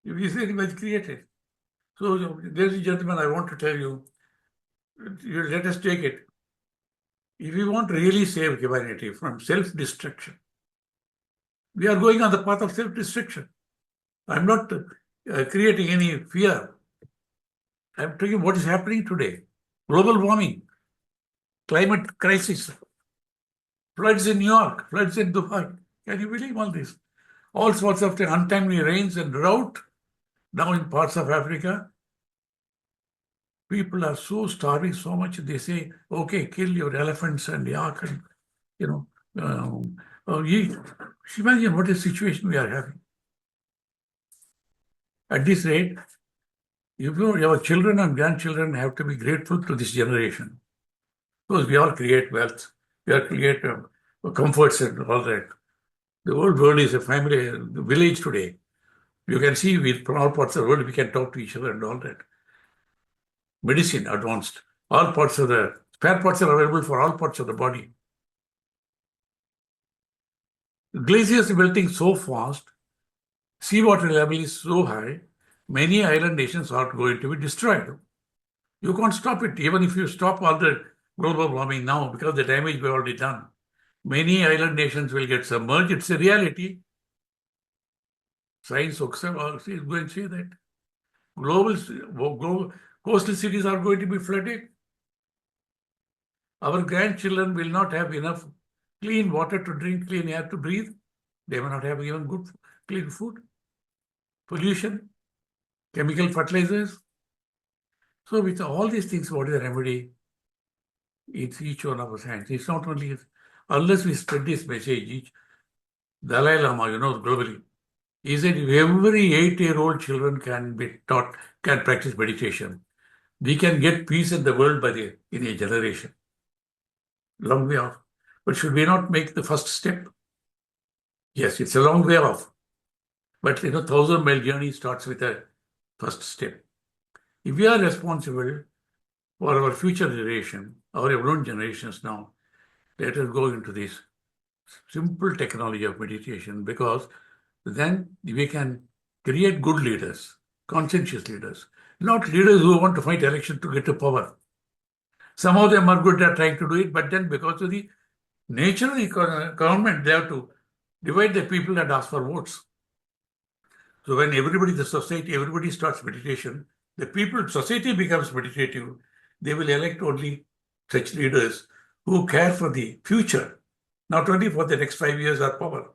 If he said he was created. So, ladies and gentlemen, I want to tell you, let us take it. If we want to really save humanity from self-destruction, we are going on the path of self-destruction. I'm not creating any fear. I'm telling you what is happening today. Global warming, climate crisis, floods in New York, floods in Dubai. Can you believe all this? All sorts of untimely rains and drought. Now in parts of Africa, people are so starving so much, they say, okay, kill your elephants and yak and, imagine what a situation we are having. At this rate, your children and grandchildren have to be grateful to this generation. Because we all create wealth, we all create comforts and all that. The whole world is a family, a village today. You can see from all parts of the world, we can talk to each other and all that. Medicine advanced. All parts of the spare parts are available for all parts of the body. Glaciers melting so fast, seawater level is so high, many island nations are going to be destroyed. You can't stop it, even if you stop all the global warming now, because the damage we've already done. Many island nations will get submerged. It's a reality. Science is going to say that. Global coastal cities are going to be flooded. Our grandchildren will not have enough clean water to drink, clean air to breathe. They may not have even good, clean food. Pollution, chemical fertilizers. So with all these things, what is the remedy? It's each one of us hands. It's not only, unless we spread this message, each Dalai Lama, globally, he said if every 8-year-old children can be taught, can practice meditation, we can get peace in the world in a generation. Long way off. But should we not make the first step? Yes, it's a long way off. But 1,000-mile journey starts with a first step. If we are responsible for our future generation, our own generations now, let us go into this simple technology of meditation, because then we can create good leaders, conscientious leaders, not leaders who want to fight election to get to power. Some of them are good at trying to do it, but then because of the nature of the government, they have to divide the people and ask for votes. So when everybody, the society, everybody starts meditation, the people, society becomes meditative, they will elect only such leaders who care for the future, not only for the next 5 years or power.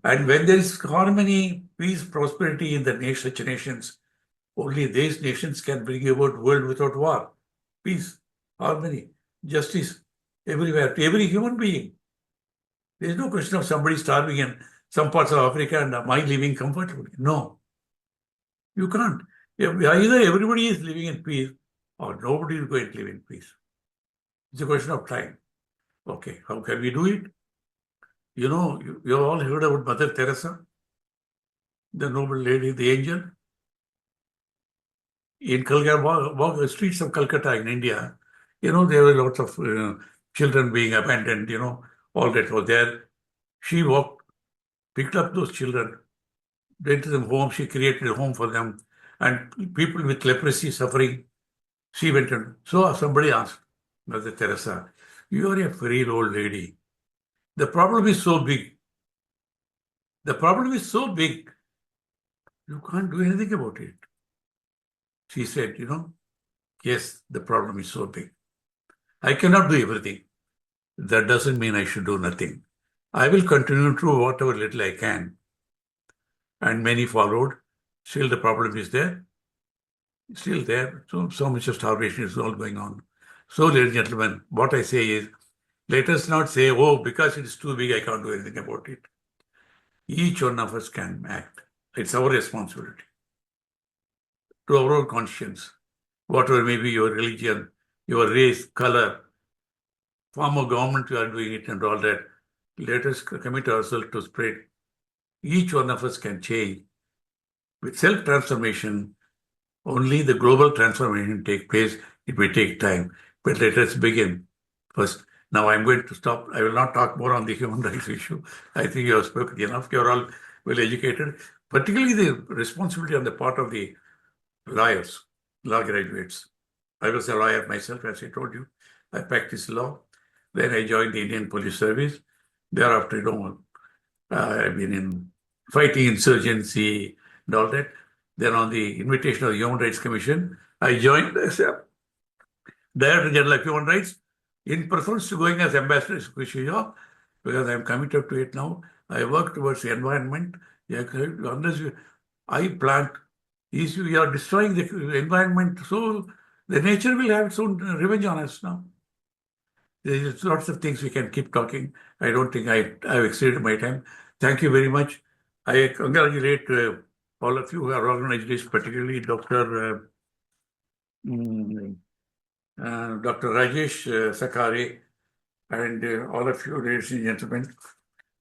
And when there is harmony, peace, prosperity in such nations, only these nations can bring about world without war, peace, harmony, justice, everywhere, to every human being. There is no question of somebody starving in some parts of Africa and my living comfortably. No, you can't. Either everybody is living in peace or nobody is going to live in peace. It's a question of time. Okay, how can we do it? You have all heard about Mother Teresa, the noble lady, the angel. In Calcutta, streets of Calcutta in India, there were lots of children being abandoned, all that was there. She picked up those children, went to them home, she created a home for them, and people with leprosy suffering, she went in. So somebody asked Mother Teresa, you are a very old lady. The problem is so big. The problem is so big, you can't do anything about it. She said, yes, the problem is so big. I cannot do everything. That doesn't mean I should do nothing. I will continue to do whatever little I can. And many followed. Still the problem is there. Still there. So much of starvation is all going on. So, ladies and gentlemen, what I say is, let us not say, oh, because it is too big, I can't do anything about it. Each one of us can act. It's our responsibility. To our own conscience, whatever may be your religion, your race, color, form of government you are doing it and all that, let us commit ourselves to spread. Each one of us can change. With self-transformation, only the global transformation take place. It may take time, but let us begin first. Now I'm going to stop. I will not talk more on the human rights issue. I think you have spoken enough. You're all well educated, particularly the responsibility on the part of the lawyers, law graduates. I was a lawyer myself, as I told you. I practiced law. Then I joined the Indian Police Service. Thereafter, I've been in fighting insurgency and all that. Then on the invitation of the Human Rights Commission, I joined as a Director General of Human Rights in preference to going as ambassador is a job, because I'm committed to it now. I work towards the environment. Unless I plant, we are destroying the environment, so the nature will have its own revenge on us now. There's lots of things we can keep talking. I don't think I've exceeded my time. Thank you very much. I congratulate all of you who have organized this, particularly Dr. Dr. Rajesh Sakare, and all of you, ladies and gentlemen.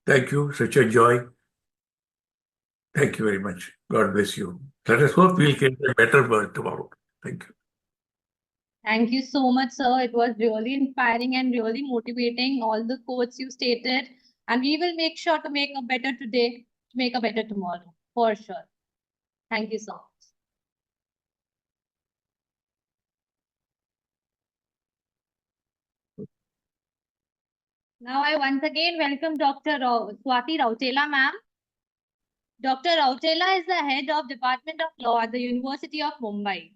Thank you. Such a joy. Thank you very much. God bless you. Let us hope we'll get a better world tomorrow. Thank you. Thank you so much, sir. It was really inspiring and really motivating, all the quotes you stated. And we will make sure to make a better today, to make a better tomorrow, for sure. Thank you so much. Now I once again welcome Dr. Swati Rautela, ma'am. Dr. Rautela is the head of Department of Law at the University of Mumbai.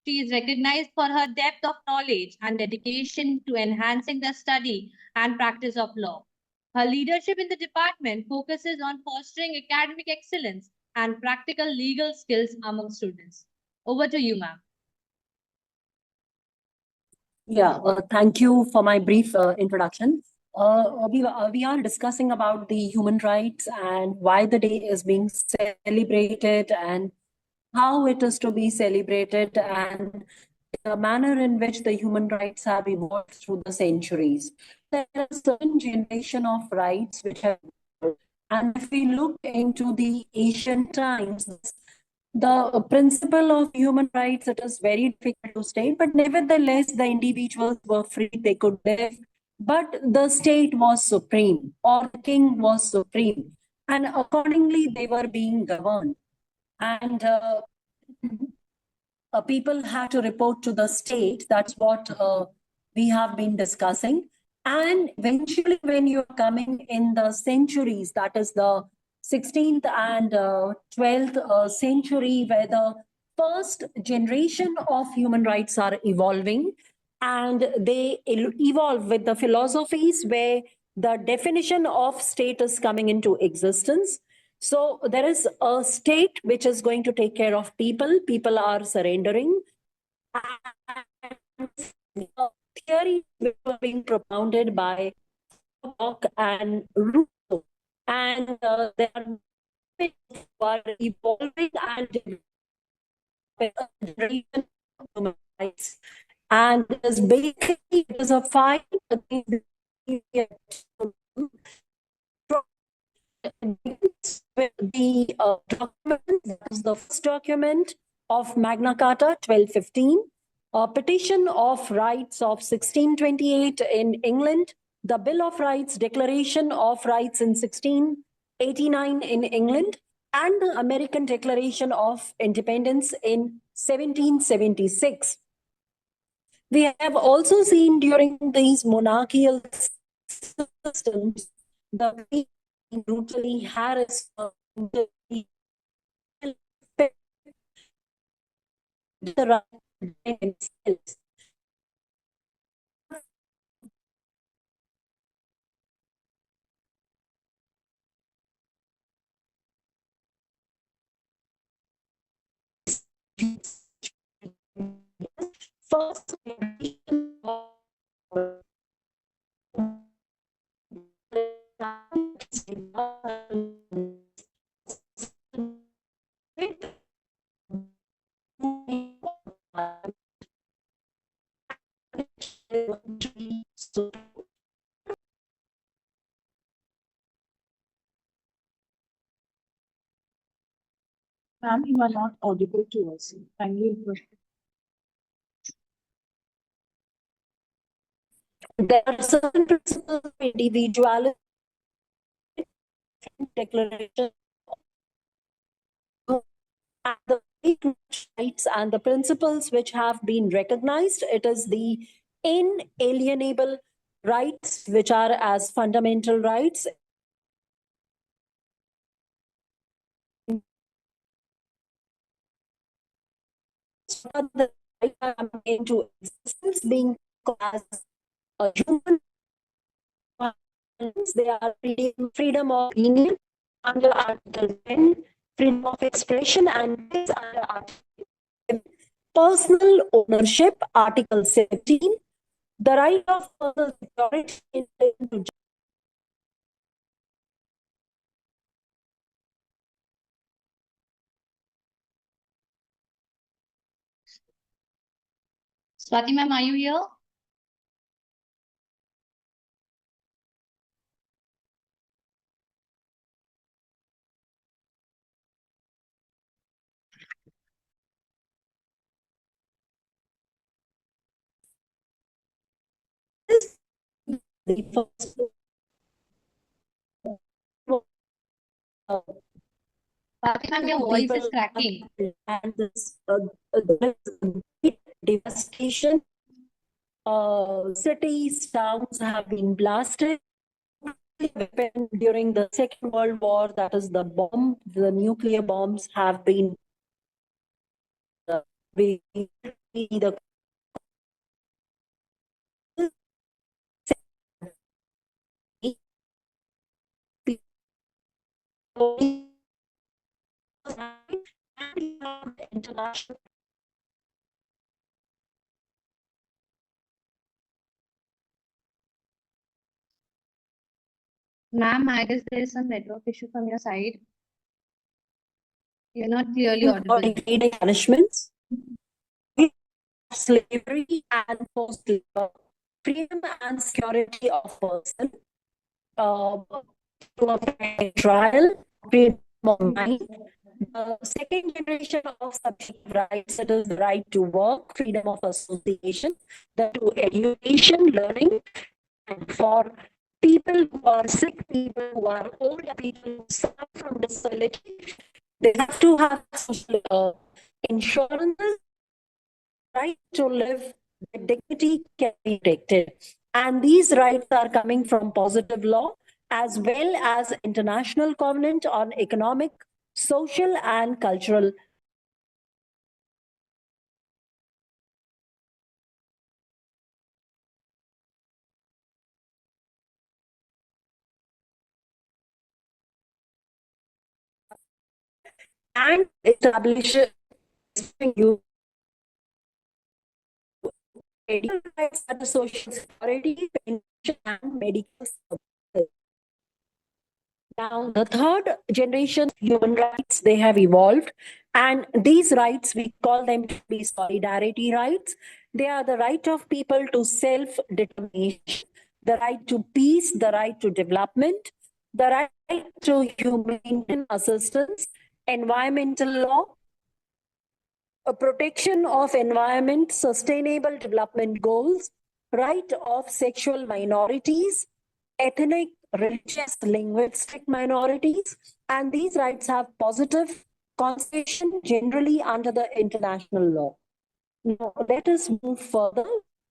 She is recognized for her depth of knowledge and dedication to enhancing the study and practice of law. Her leadership in the department focuses on fostering academic excellence and practical legal skills among students. Over to you, ma'am. Yeah, thank you for my brief introduction. We are discussing about the human rights and why the day is being celebrated and how it is to be celebrated and the manner in which the human rights have evolved through the centuries. There is a certain generation of rights which have evolved. And if we look into the ancient times, the principle of human rights, it is very difficult to state, but nevertheless, the individuals were free, they could live, but the state was supreme, or the king was supreme, and accordingly, they were being governed. And people have to report to the state. That's what we have been discussing. And eventually, when you're coming in the centuries, that is the 16th and 12th century, where the first generation of human rights are evolving, and they evolve with the philosophies where the definition of state is coming into existence. So there is a state which is going to take care of people. People are surrendering. And theories which were being propounded by Locke and Rousseau, and they are evolving and developing human rights. And this basically is a fight against the document, that is the first document of Magna Carta 1215, a petition of rights of 1628 in England, the Bill of Rights, Declaration of Rights in 1689 in England, and the American Declaration of Independence in 1776. We have also seen during these monarchical systems the brutally harassed the right themselves. First Ma'am, you are not audible to us. Kindly there are certain principles of individuality, declaration, and the rights and the principles which have been recognized. It is the inalienable rights which are as fundamental rights. The right coming into existence being as a human rights. They are freedom of opinion under Article 10, freedom of expression, and this under Article 10. Personal ownership, Article 17, the right of personal security in to Swati ma'am, are you here? the first Swati ma'am, your voice is cracking. and this devastation. Cities, towns have been blasted. During the Second World War, that is the nuclear bombs have been the international Ma'am, I guess there is some network issue from your side. You're not clearly Or audible. degrading punishments, slavery and forced labor, freedom and security of person, to a fair trial, freedom of mind. The second generation of subjective rights, it is the right to work, freedom of association, the to education, learning, and for people who are sick, people who are old, people who suffer from disability, they have to have social insurances, right to live, their dignity can be protected. And these rights are coming from positive law as well as international covenant on economic, social, and cultural. And establishes you rights under social security, pension, and medical services. Now, the third generation of human rights, they have evolved. And these rights, we call them to be solidarity rights. They are the right of people to self-determination, the right to peace, the right to development, the right to humanitarian assistance, environmental law, a protection of environment, sustainable development goals, right of sexual minorities, ethnic, religious, linguistic minorities, and these rights have positive constitution generally under the international law. Now, let us move further.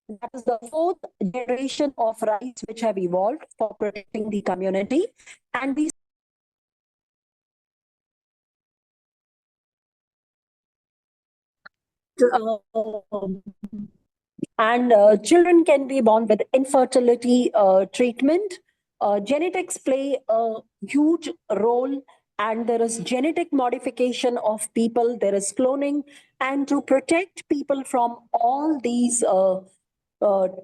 That is the fourth generation of rights which have evolved for protecting the community. And these and children can be born with infertility treatment. Genetics play a huge role, and there is genetic modification of people, there is cloning, and to protect people from all these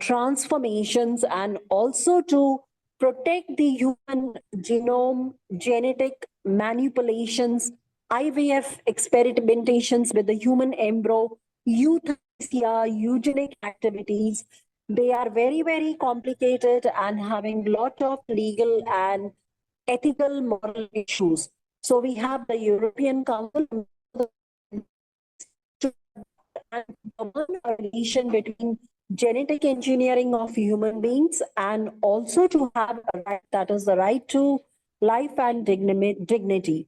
transformations and also to protect the human genome, genetic manipulations, IVF experimentations with the human embryo, euthanasia, eugenic activities. They are very, very complicated and having lot of legal and ethical moral issues. So we have the European Council to a relation between genetic engineering of human beings and also to have a right, that is the right to life and dignity.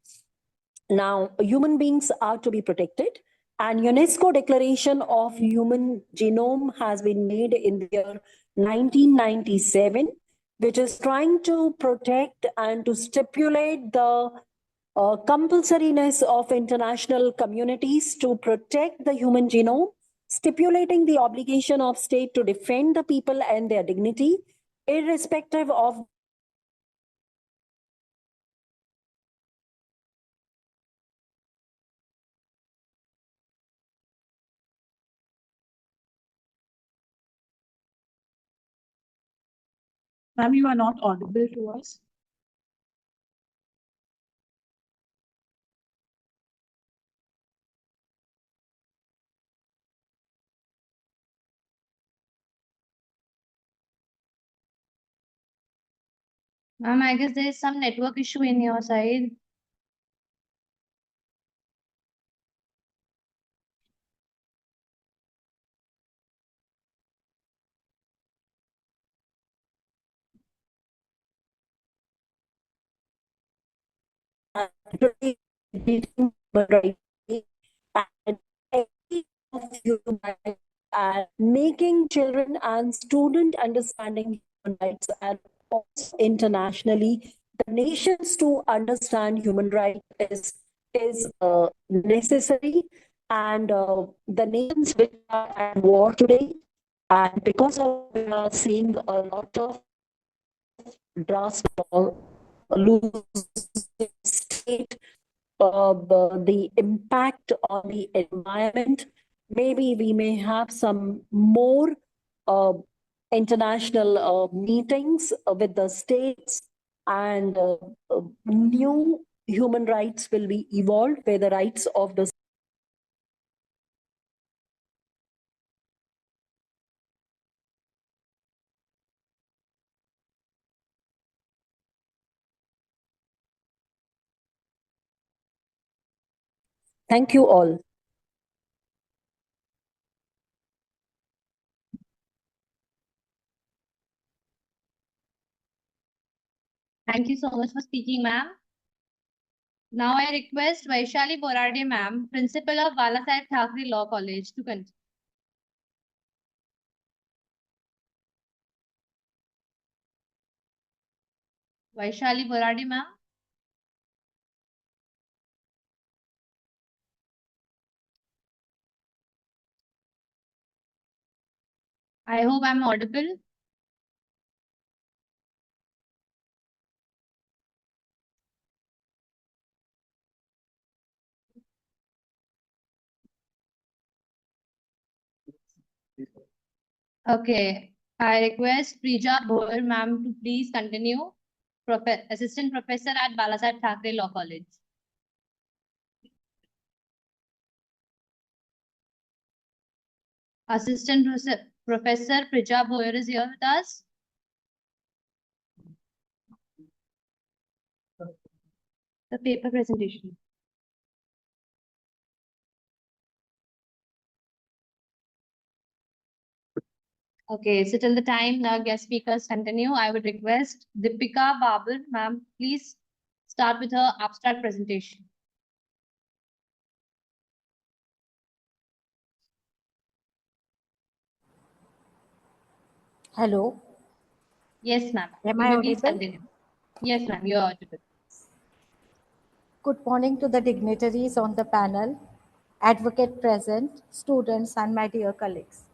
Now, human beings are to be protected, and UNESCO Declaration of Human Genome has been made in the year 1997, which is trying to protect and to stipulate the compulsoriness of international communities to protect the human genome, stipulating the obligation of state to defend the people and their dignity, irrespective of Ma'am, you are not audible to us. Ma'am, I guess there is some network issue in your side. making children and student understanding human rights and also internationally the nations to understand human rights is necessary, and the nations which are at war today, and because of we are seeing a lot of drastic losing state, the impact on the environment. Maybe we may have some more international meetings with the states and new human rights will be evolved where the rights of the Thank you all. Thank you so much for speaking, ma'am. Now I request Vaishali Borade, ma'am, Principal of Balasaheb Thackeray Law College, to continue. Vaishali Borade, ma'am. I hope I'm audible. Okay. I request Prija Bhoer, ma'am, to please continue. Assistant Professor at Balasaheb Thackeray Law College. Assistant Professor Prija Bhoer is here with us. The paper presentation. Okay, so till the time the guest speakers continue, I would request Deepika Babur, ma'am, please start with her abstract presentation. Hello. Yes, ma'am. Am You I may please audible? continue. Yes, ma'am, you are audible. Good morning to the dignitaries on the panel, advocate present, students, and my dear colleagues.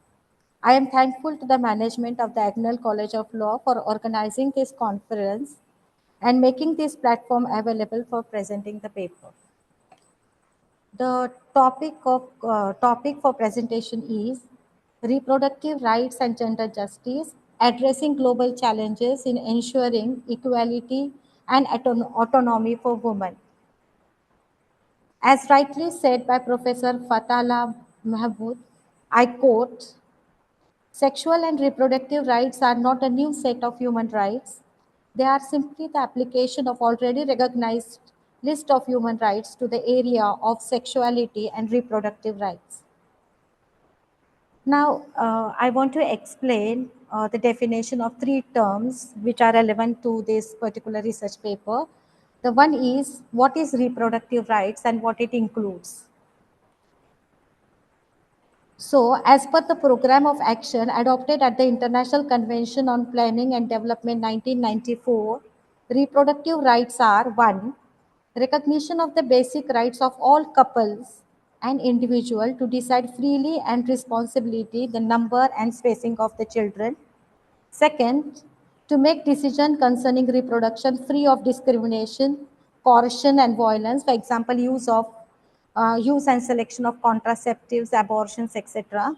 I am thankful to the management of the Agnel College of Law for organizing this conference and making this platform available for presenting the paper. The topic for presentation is reproductive rights and gender justice, addressing global challenges in ensuring equality and autonomy for women. As rightly said by Professor Fatala Mahmood, I quote, sexual and reproductive rights are not a new set of human rights. They are simply the application of already recognized list of human rights to the area of sexuality and reproductive rights. Now, I want to explain the definition of three terms which are relevant to this particular research paper. The one is what is reproductive rights and what it includes. So, as per the program of action adopted at the International Convention on Planning and Development 1994, reproductive rights are 1. Recognition of the basic rights of all couples and individual to decide freely and responsibility the number and spacing of the children. Second, to make decision concerning reproduction free of discrimination, coercion and violence, for example, use and selection of contraceptives, abortions, etc.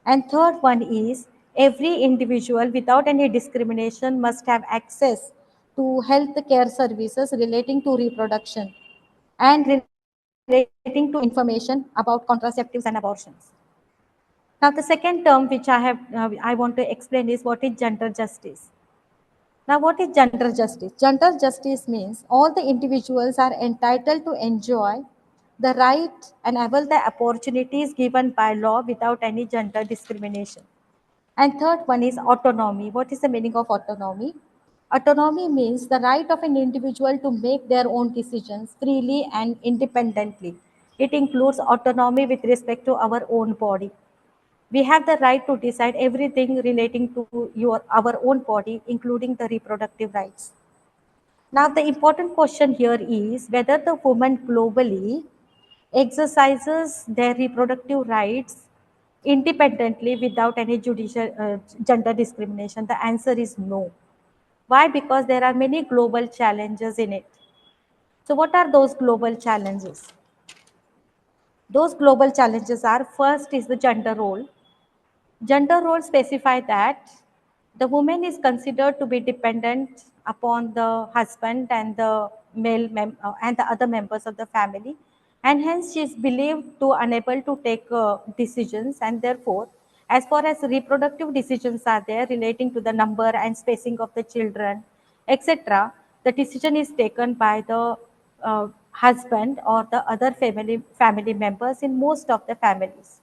And third one is every individual without any discrimination must have access to health care services relating to reproduction and relating to information about contraceptives and abortions. Now, the second term which I want to explain is what is gender justice. Now, what is gender justice? Gender justice means all the individuals are entitled to enjoy the right and avail the opportunities given by law without any gender discrimination. And third one is autonomy. What is the meaning of autonomy? Autonomy means the right of an individual to make their own decisions freely and independently. It includes autonomy with respect to our own body. We have the right to decide everything relating to our own body, including the reproductive rights. Now, the important question here is whether the woman globally exercises their reproductive rights independently without any judicial gender discrimination. The answer is no. Why? Because there are many global challenges in it. So, what are those global challenges? Those global challenges are first is the gender role. Gender roles specify that the woman is considered to be dependent upon the husband and the and the other members of the family, and hence she is believed to unable to take decisions, and therefore as far as reproductive decisions are there relating to the number and spacing of the children, etc., the decision is taken by the husband or the other family members in most of the families.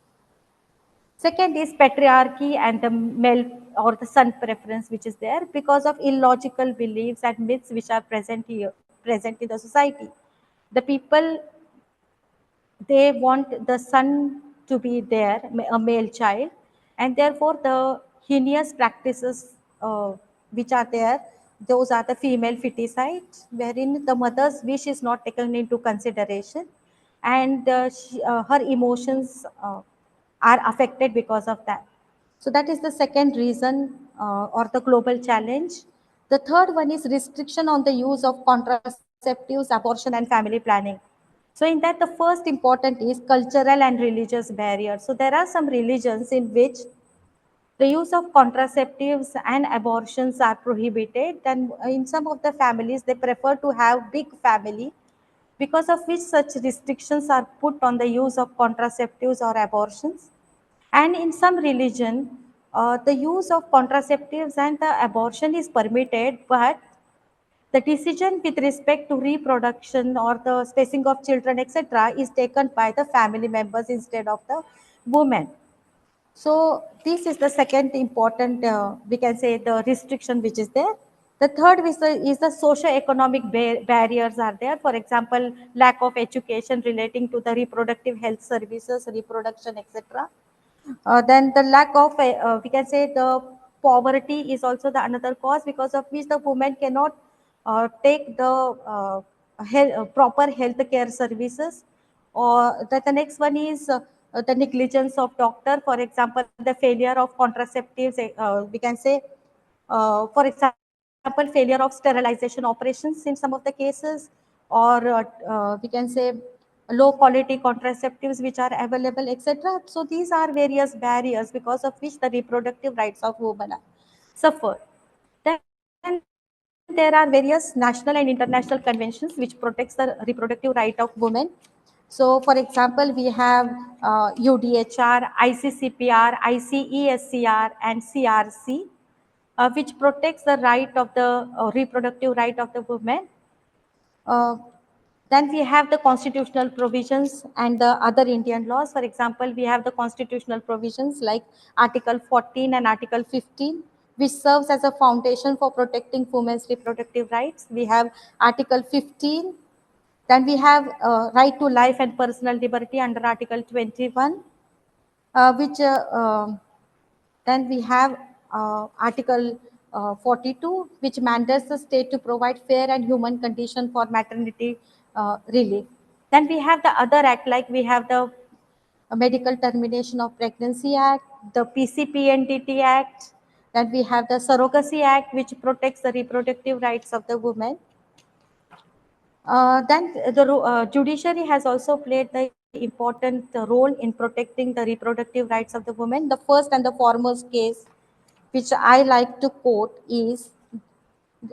Second is patriarchy and the male or the son preference, which is there because of illogical beliefs and myths which are present in the society. The people, they want the son to be there, a male child, and therefore the heinous practices which are there, those are the female feticide, wherein the mother's wish is not taken into consideration, and her emotions are affected because of that. So that is the second reason or the global challenge. The third one is restriction on the use of contraceptives, abortion, and family planning. So in that, the first important is cultural and religious barriers. So there are some religions in which the use of contraceptives and abortions are prohibited. And in some of the families, they prefer to have big family, because of which such restrictions are put on the use of contraceptives or abortions. And in some religion, the use of contraceptives and the abortion is permitted, but the decision with respect to reproduction or the spacing of children, etc., is taken by the family members instead of the woman. So this is the second important, we can say, the restriction which is there. The third is the socio-economic barriers are there. For example, lack of education relating to the reproductive health services, reproduction, etc. Then the lack of, we can say, the poverty is also the another cause, because of which the woman cannot take the proper health care services. Or the next one is the negligence of doctor. For example, the failure of contraceptives, we can say, for example, failure of sterilization operations in some of the cases, or we can say low quality contraceptives which are available, etc. So these are various barriers because of which the reproductive rights of women are suffered. Then there are various national and international conventions which protects the reproductive right of women. So for example, we have UDHR, ICCPR, ICESCR, and CRC, which protects the right of the reproductive right of the women. Uh, then we have the constitutional provisions and the other Indian laws. For example, we have the constitutional provisions like Article 14 and Article 15, which serves as a foundation for protecting women's reproductive rights. We have Article 15. Then we have right to life and personal liberty under Article 21, which then we have Article 42, which mandates the state to provide fair and human condition for maternity relief. Then we have the other act, like we have the Medical Termination of Pregnancy Act, the PCPNDT Act, then we have the Surrogacy Act, which protects the reproductive rights of the woman. Then the judiciary has also played the important role in protecting the reproductive rights of the women. The first and the foremost case which I like to quote is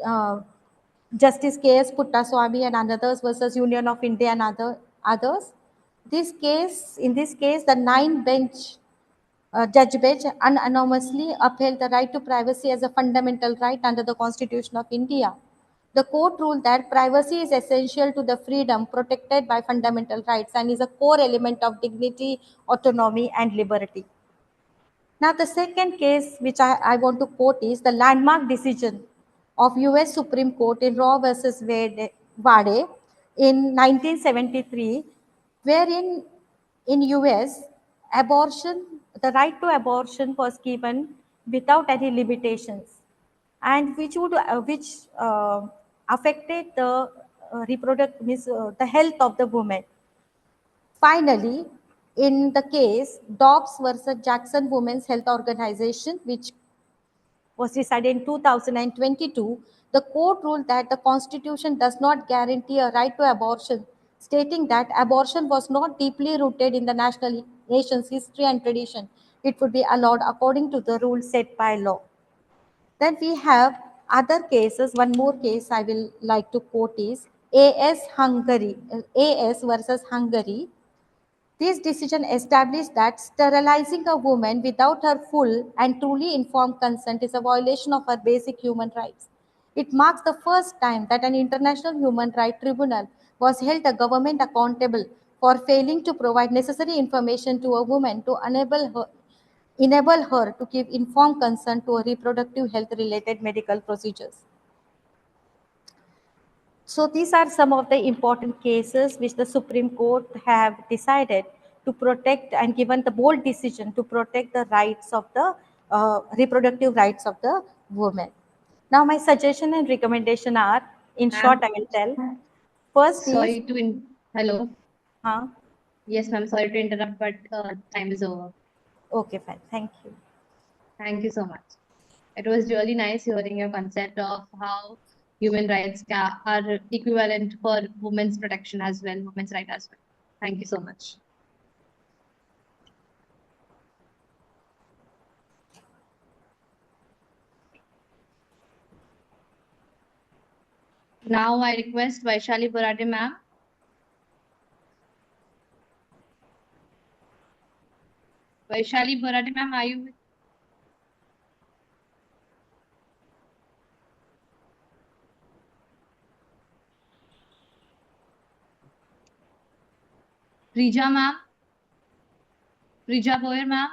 uh, Justice K.S. Puttaswamy and others versus Union of India and others. In this case, the judge bench unanimously upheld the right to privacy as a fundamental right under the Constitution of India. The court ruled that privacy is essential to the freedom protected by fundamental rights and is a core element of dignity, autonomy, and liberty. Now, the second case which I want to quote is the landmark decision of US Supreme Court in Roe versus Wade in 1973, wherein in US, the right to abortion was given without any limitations, and which affected the the health of the woman. Finally, in the case Dobbs versus Jackson Women's Health Organization, which was decided in 2022, the court ruled that the Constitution does not guarantee a right to abortion, stating that abortion was not deeply rooted in the nation's history and tradition. It would be allowed according to the rules set by law. Then we have Other cases, one more case I will like to quote is AS versus Hungary. This decision established that sterilizing a woman without her full and truly informed consent is a violation of her basic human rights. It marks the first time that an international human rights tribunal was held a government accountable for failing to provide necessary information to a woman to enable her to give informed consent to a reproductive health related medical procedures. So these are some of the important cases which the Supreme Court have decided to protect and given the bold decision to protect the rights of the reproductive rights of the women. Now my suggestion and recommendation are, in short, I will tell. First Sorry is, to hello. huh? Yes, ma'am. Sorry to interrupt, but time is over. Okay, fine. Thank you. Thank you so much. It was really nice hearing your concept of how human rights are equivalent for women's protection as well, women's right as well. Thank you so much. Now I request Vaishali Borade ma'am. Vaishali Borade ma'am, are you? Rija ma'am. Rija Boyer ma'am.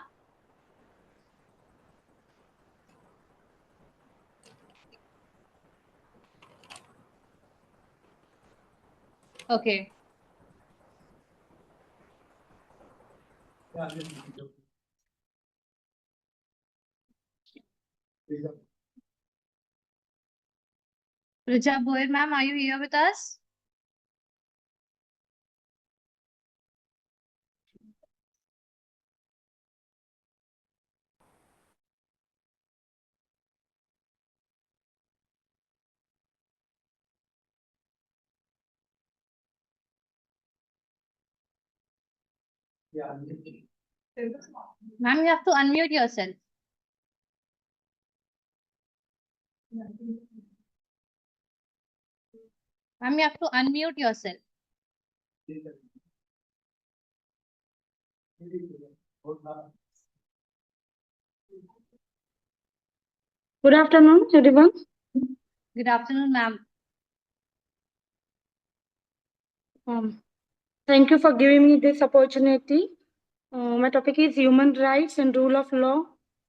Okay. Rija Boyer ma'am, are you here with us? Ma'am, you have to unmute yourself. Ma'am, you have to unmute yourself. Good afternoon, everyone. Good afternoon, ma'am. Thank you for giving me this opportunity. My topic is human rights and rule of law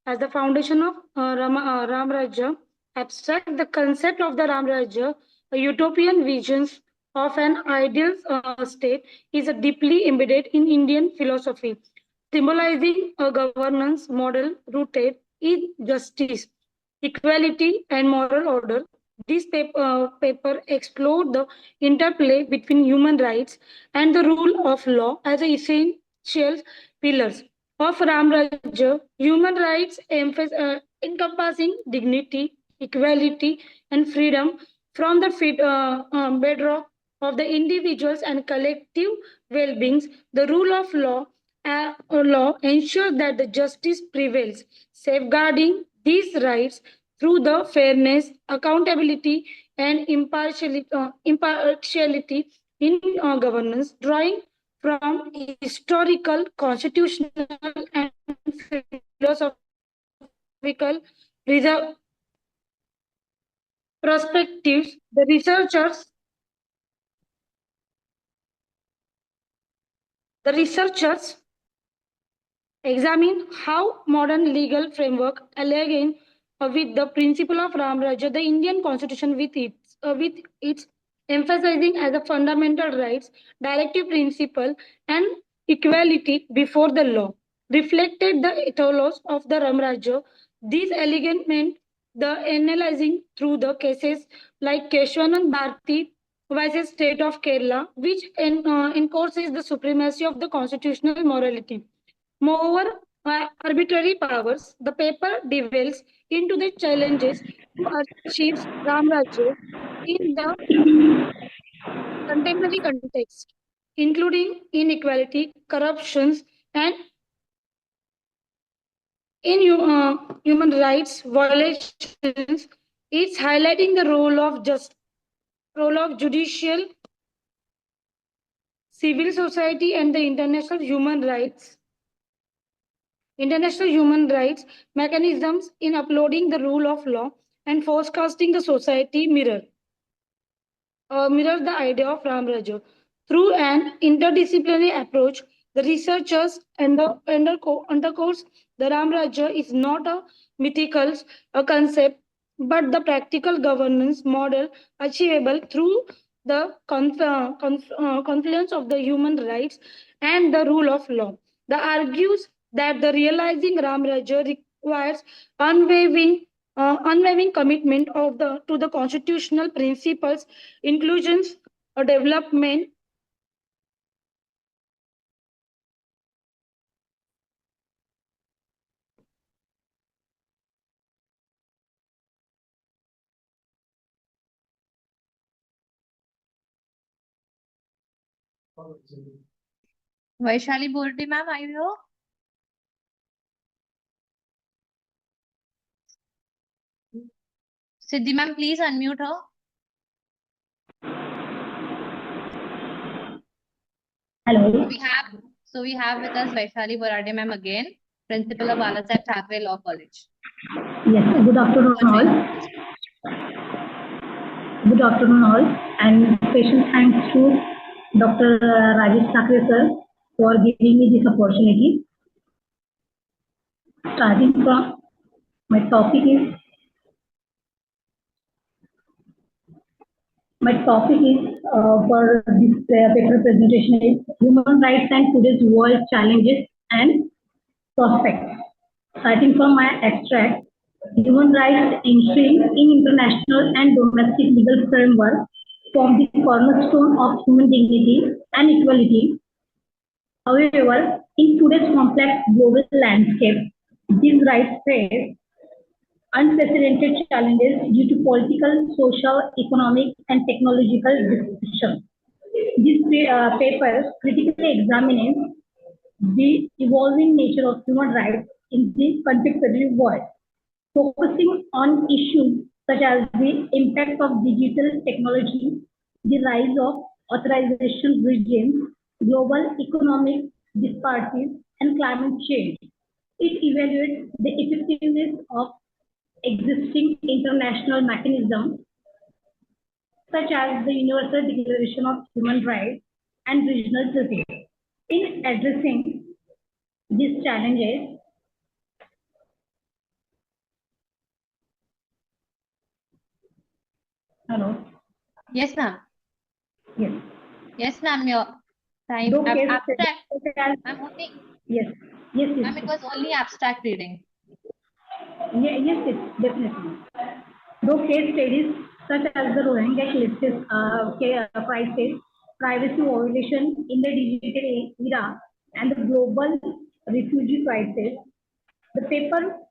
as the foundation of Ram Rajya. Abstract the concept of the Ram Rajya, a utopian visions of an ideal state, is deeply embedded in Indian philosophy, symbolizing a governance model rooted in justice, equality, and moral order. This paper explored the interplay between human rights and the rule of law as essential pillars of Ram Rajya. Human rights encompassing dignity, equality, and freedom from the bedrock of the individuals and collective well-being. The rule of law ensures that the justice prevails, safeguarding these rights through the fairness, accountability, and impartiality in governance, drawing from historical, constitutional, and philosophical perspectives. The researchers examine how modern legal framework align with the principle of Ram Rajya, the Indian Constitution with its emphasizing as a fundamental rights, directive principle, and equality before the law, reflected the ethos of the Ram Rajya. These alignment the analyzing through the cases like Keshwanand Bharti versus State of Kerala, which enforces the supremacy of the constitutional morality. Moreover, arbitrary powers, the paper delves into the challenges to achieve Ram Rajya in the contemporary context, including inequality, corruptions, and human rights violations It's highlighting the role of judicial, civil society, and the international human rights mechanisms in uploading the rule of law and forecasting the society mirror the idea of Ram Rajya. Through an interdisciplinary approach, the researchers undercourse the Ram Rajya is not a mythical concept, but the practical governance model achievable through the confluence of the human rights and the rule of law. The argues that the realizing Ram Rajya requires unwavering commitment to the constitutional principles, inclusions, or development. Vaishali Bordi, ma'am, are you here? Siddhi, ma'am, please unmute her. Hello. We have with us Vaishali Borade, ma'am, again, principal of Balasaheb Thackeray Law College. Yes, good afternoon all. Good afternoon all, and special thanks to Dr. Rajesh Thackeray sir for giving me this opportunity. Starting from my topic is for this paper presentation is human rights and today's world challenges and prospects. Starting from my extract, human rights entry in international and domestic legal framework form the cornerstone of human dignity and equality. However, in today's complex global landscape, these rights face unprecedented challenges due to political, social, economic, and technological disruption. This paper critically examines the evolving nature of human rights in the contemporary world, focusing on issues such as the impact of digital technology, the rise of authorization regimes, global economic disparities, and climate change. It evaluates the effectiveness of existing international mechanisms such as the Universal Declaration of Human Rights and regional treaties. In addressing these challenges, hello. Yes, ma'am. Yes. Yes, ma'am. Your time. Abstract. I'm only. Yes. Yes. Ma'am, it was only abstract reading. Yes, definitely. Though case studies such as the Rohingya crisis, privacy violation in the digital era, and the global refugee crisis, this paper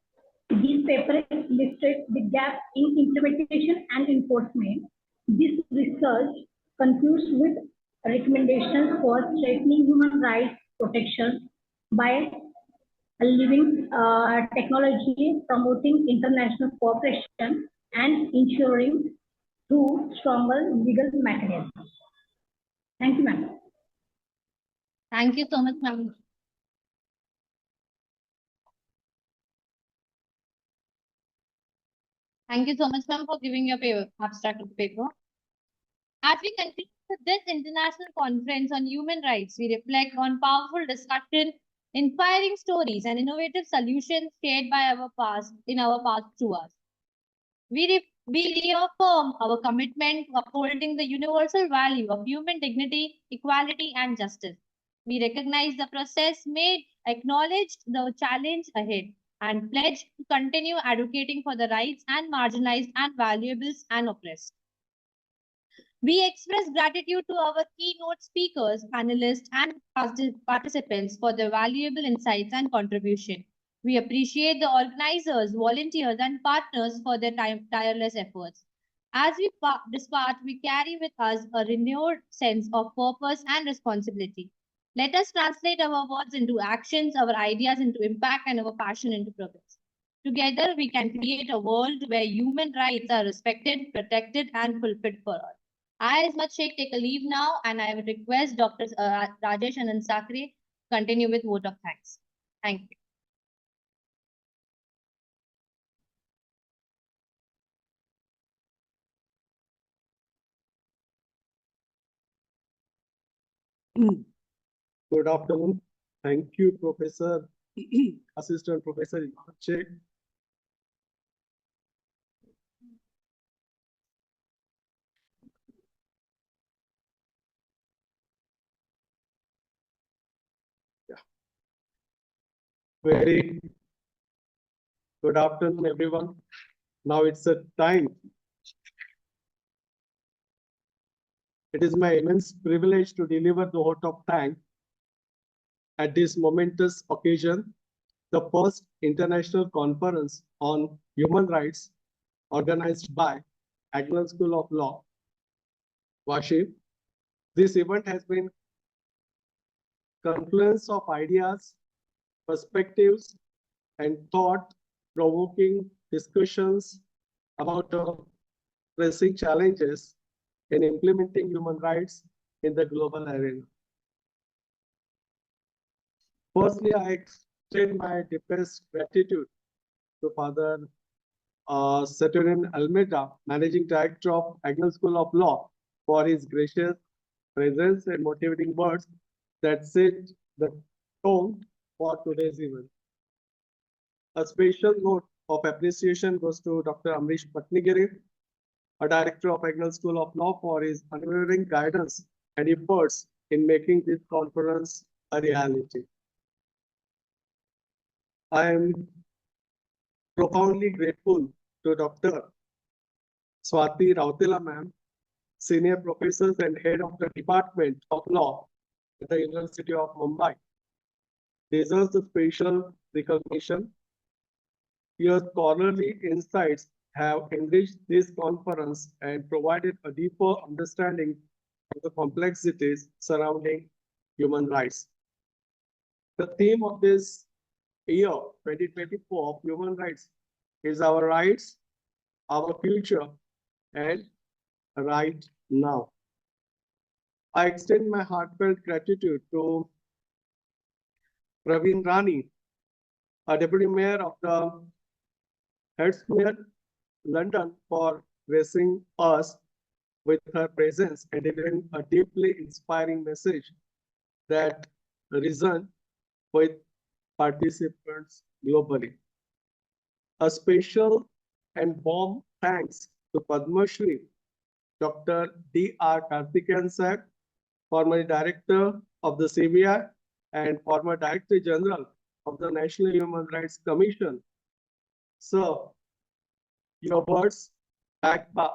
illustrates the gap in implementation and enforcement. This research concludes with recommendations for strengthening human rights protection by living technology, promoting international cooperation, and ensuring through stronger legal mechanisms. Thank you, ma'am. Thank you so much, ma'am. Thank you so much, ma'am, for giving your paper, abstract of the paper. As we conclude this international conference on human rights, we reflect on powerful discussion, inspiring stories, and innovative solutions shared by our past to us. We reaffirm our commitment to upholding the universal value of human dignity, equality, and justice. We recognize the process made, acknowledge the challenge ahead, and pledge to continue advocating for the rights and marginalized and valuables and oppressed. We express gratitude to our keynote speakers, panelists, and participants for their valuable insights and contribution. We appreciate the organizers, volunteers, and partners for their tireless efforts. As we depart, we carry with us a renewed sense of purpose and responsibility. Let us translate our words into actions, our ideas into impact, and our passion into progress. Together, we can create a world where human rights are respected, protected, and fulfilled for all. I, Ismat Sheikh, take a leave now, and I would request Dr. Rajesh Anand Sakre continue with vote of thanks. Thank you. Good afternoon. Thank you, Professor, Assistant Professor Sheikh. Very good afternoon, everyone. Now it's a time. It is my immense privilege to deliver the vote of thanks at this momentous occasion, the first international conference on human rights organized by Agnew School of Law, Washington. This event has been confluence of ideas, perspectives, and thought-provoking discussions about pressing challenges in implementing human rights in the global arena. Firstly, I extend my deepest gratitude to Father Saturnin Almeida, Managing Director of Agnew School of Law, for his gracious presence and motivating words that set the tone for today's event. A special note of appreciation goes to Dr. Amrish Patnigiri, a director of Agnew School of Law, for his unwavering guidance and efforts in making this conference a reality. I am profoundly grateful to Dr. Swati Rautela ma'am, Senior Professors and Head of the Department of Law at the University of Mumbai. Deserves a special recognition. Your scholarly insights have enriched this conference and provided a deeper understanding of the complexities surrounding human rights. The theme of this year, 2024, of human rights is our rights, our future, and right now. I extend my heartfelt gratitude to Praveen Rani, a Deputy Mayor of the Hertfordshire, London, for gracing us with her presence and delivering a deeply inspiring message that resonates with participants globally. A special and warm thanks to Padma Shri, Dr. D.R. Karthikeyan sir, former Director of the CBI and former Director General of the National Human Rights Commission. So, your words, backed by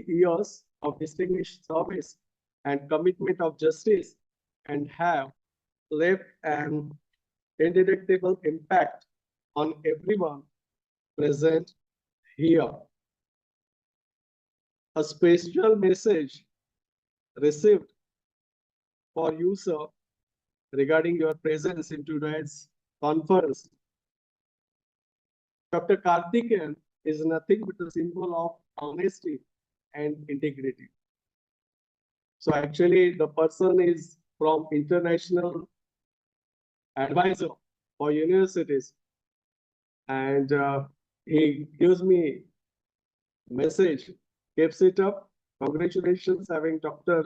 years of distinguished service and commitment of justice, and have left an indelible impact on everyone present here. A special message received for you, sir, regarding your presence in today's conference. Dr. Karthikeyan is nothing but a symbol of honesty and integrity. So actually, the person is from International Advisor for Universities, and he gives me message, keeps it up. Congratulations, having Dr.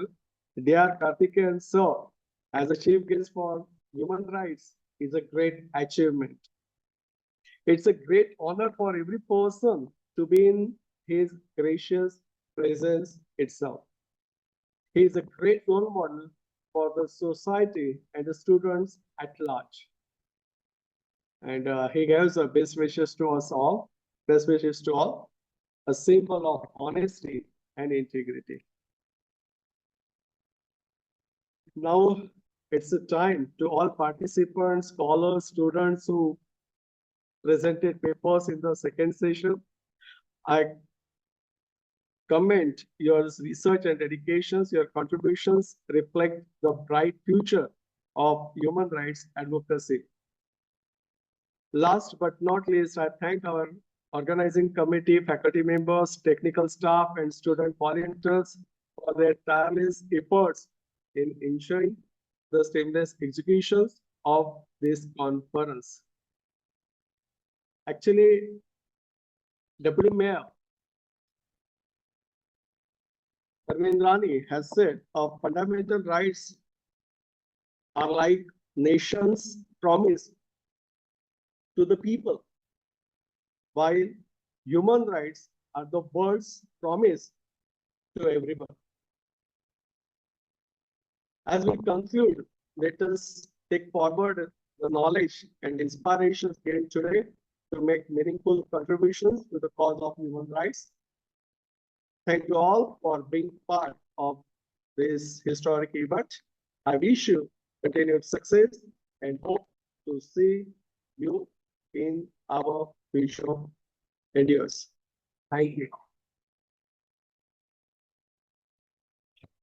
D.R. Karthikeyan sir as a chief guest for human rights is a great achievement. It's a great honor for every person to be in his gracious presence itself. He is a great role model for the society and the students at large. And he gives best wishes to us all, best wishes to all, a symbol of honesty and integrity. Now it's a time to all participants, scholars, students who presented papers in the second session. I commend your research and dedications. Your contributions reflect the bright future of human rights advocacy. Last but not least, I thank our organizing committee, faculty members, technical staff, and student volunteers for their tireless efforts in ensuring the seamless execution of this conference. Actually, Deputy Mayor Parvindrani has said fundamental rights are like nation's promise to the people, while human rights are the world's promise to everyone. As we conclude, let us take forward the knowledge and inspirations gained today to make meaningful contributions to the cause of human rights. Thank you all for being part of this historic event. I wish you continued success and hope to see you in our future endeavors. Thank you.